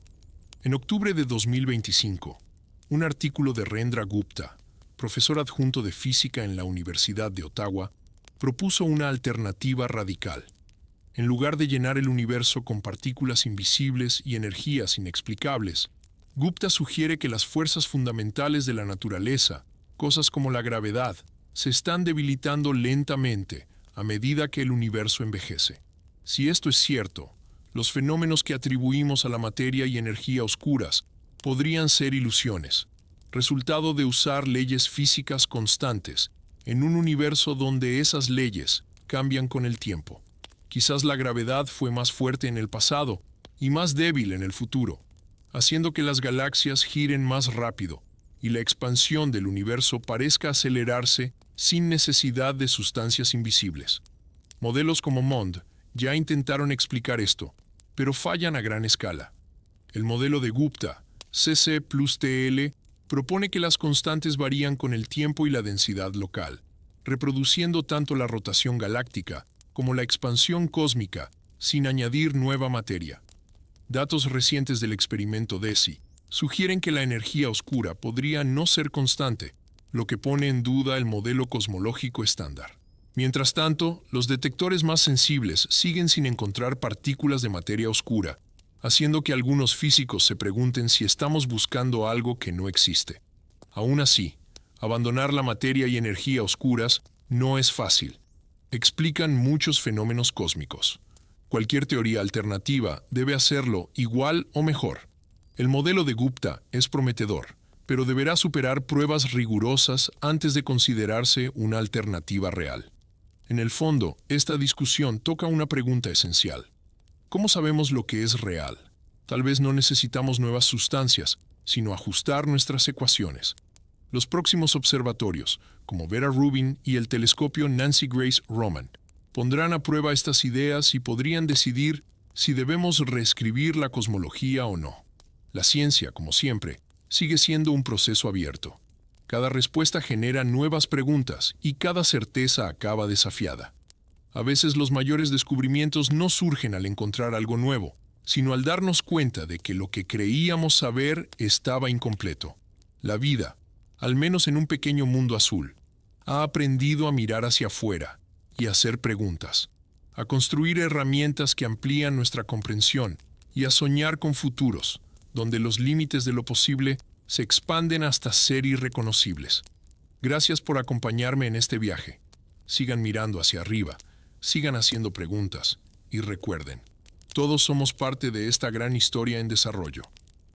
En octubre de 2025, un artículo de Rendra Gupta, profesor adjunto de física en la Universidad de Ottawa, propuso una alternativa radical. En lugar de llenar el universo con partículas invisibles y energías inexplicables, Gupta sugiere que las fuerzas fundamentales de la naturaleza, cosas como la gravedad, se están debilitando lentamente a medida que el universo envejece. Si esto es cierto, los fenómenos que atribuimos a la materia y energía oscuras podrían ser ilusiones, resultado de usar leyes físicas constantes en un universo donde esas leyes cambian con el tiempo. Quizás la gravedad fue más fuerte en el pasado y más débil en el futuro, haciendo que las galaxias giren más rápido y la expansión del universo parezca acelerarse sin necesidad de sustancias invisibles. Modelos como MOND ya intentaron explicar esto, pero fallan a gran escala. El modelo de Gupta, CC plus TL, propone que las constantes varían con el tiempo y la densidad local, reproduciendo tanto la rotación galáctica como la expansión cósmica, sin añadir nueva materia. Datos recientes del experimento DESI sugieren que la energía oscura podría no ser constante, lo que pone en duda el modelo cosmológico estándar. Mientras tanto, los detectores más sensibles siguen sin encontrar partículas de materia oscura, haciendo que algunos físicos se pregunten si estamos buscando algo que no existe. Aún así, abandonar la materia y energía oscuras no es fácil. Explican muchos fenómenos cósmicos. Cualquier teoría alternativa debe hacerlo igual o mejor. El modelo de Gupta es prometedor, pero deberá superar pruebas rigurosas antes de considerarse una alternativa real. En el fondo, esta discusión toca una pregunta esencial. ¿Cómo sabemos lo que es real? Tal vez no necesitamos nuevas sustancias, sino ajustar nuestras ecuaciones. Los próximos observatorios, como Vera Rubin y el telescopio Nancy Grace Roman, pondrán a prueba estas ideas y podrían decidir si debemos reescribir la cosmología o no. La ciencia, como siempre, sigue siendo un proceso abierto. Cada respuesta genera nuevas preguntas y cada certeza acaba desafiada. A veces los mayores descubrimientos no surgen al encontrar algo nuevo, sino al darnos cuenta de que lo que creíamos saber estaba incompleto. La vida, al menos en un pequeño mundo azul, ha aprendido a mirar hacia afuera y a hacer preguntas, a construir herramientas que amplían nuestra comprensión y a soñar con futuros, donde los límites de lo posible se expanden hasta ser irreconocibles. Gracias por acompañarme en este viaje. Sigan mirando hacia arriba, sigan haciendo preguntas y recuerden, todos somos parte de esta gran historia en desarrollo.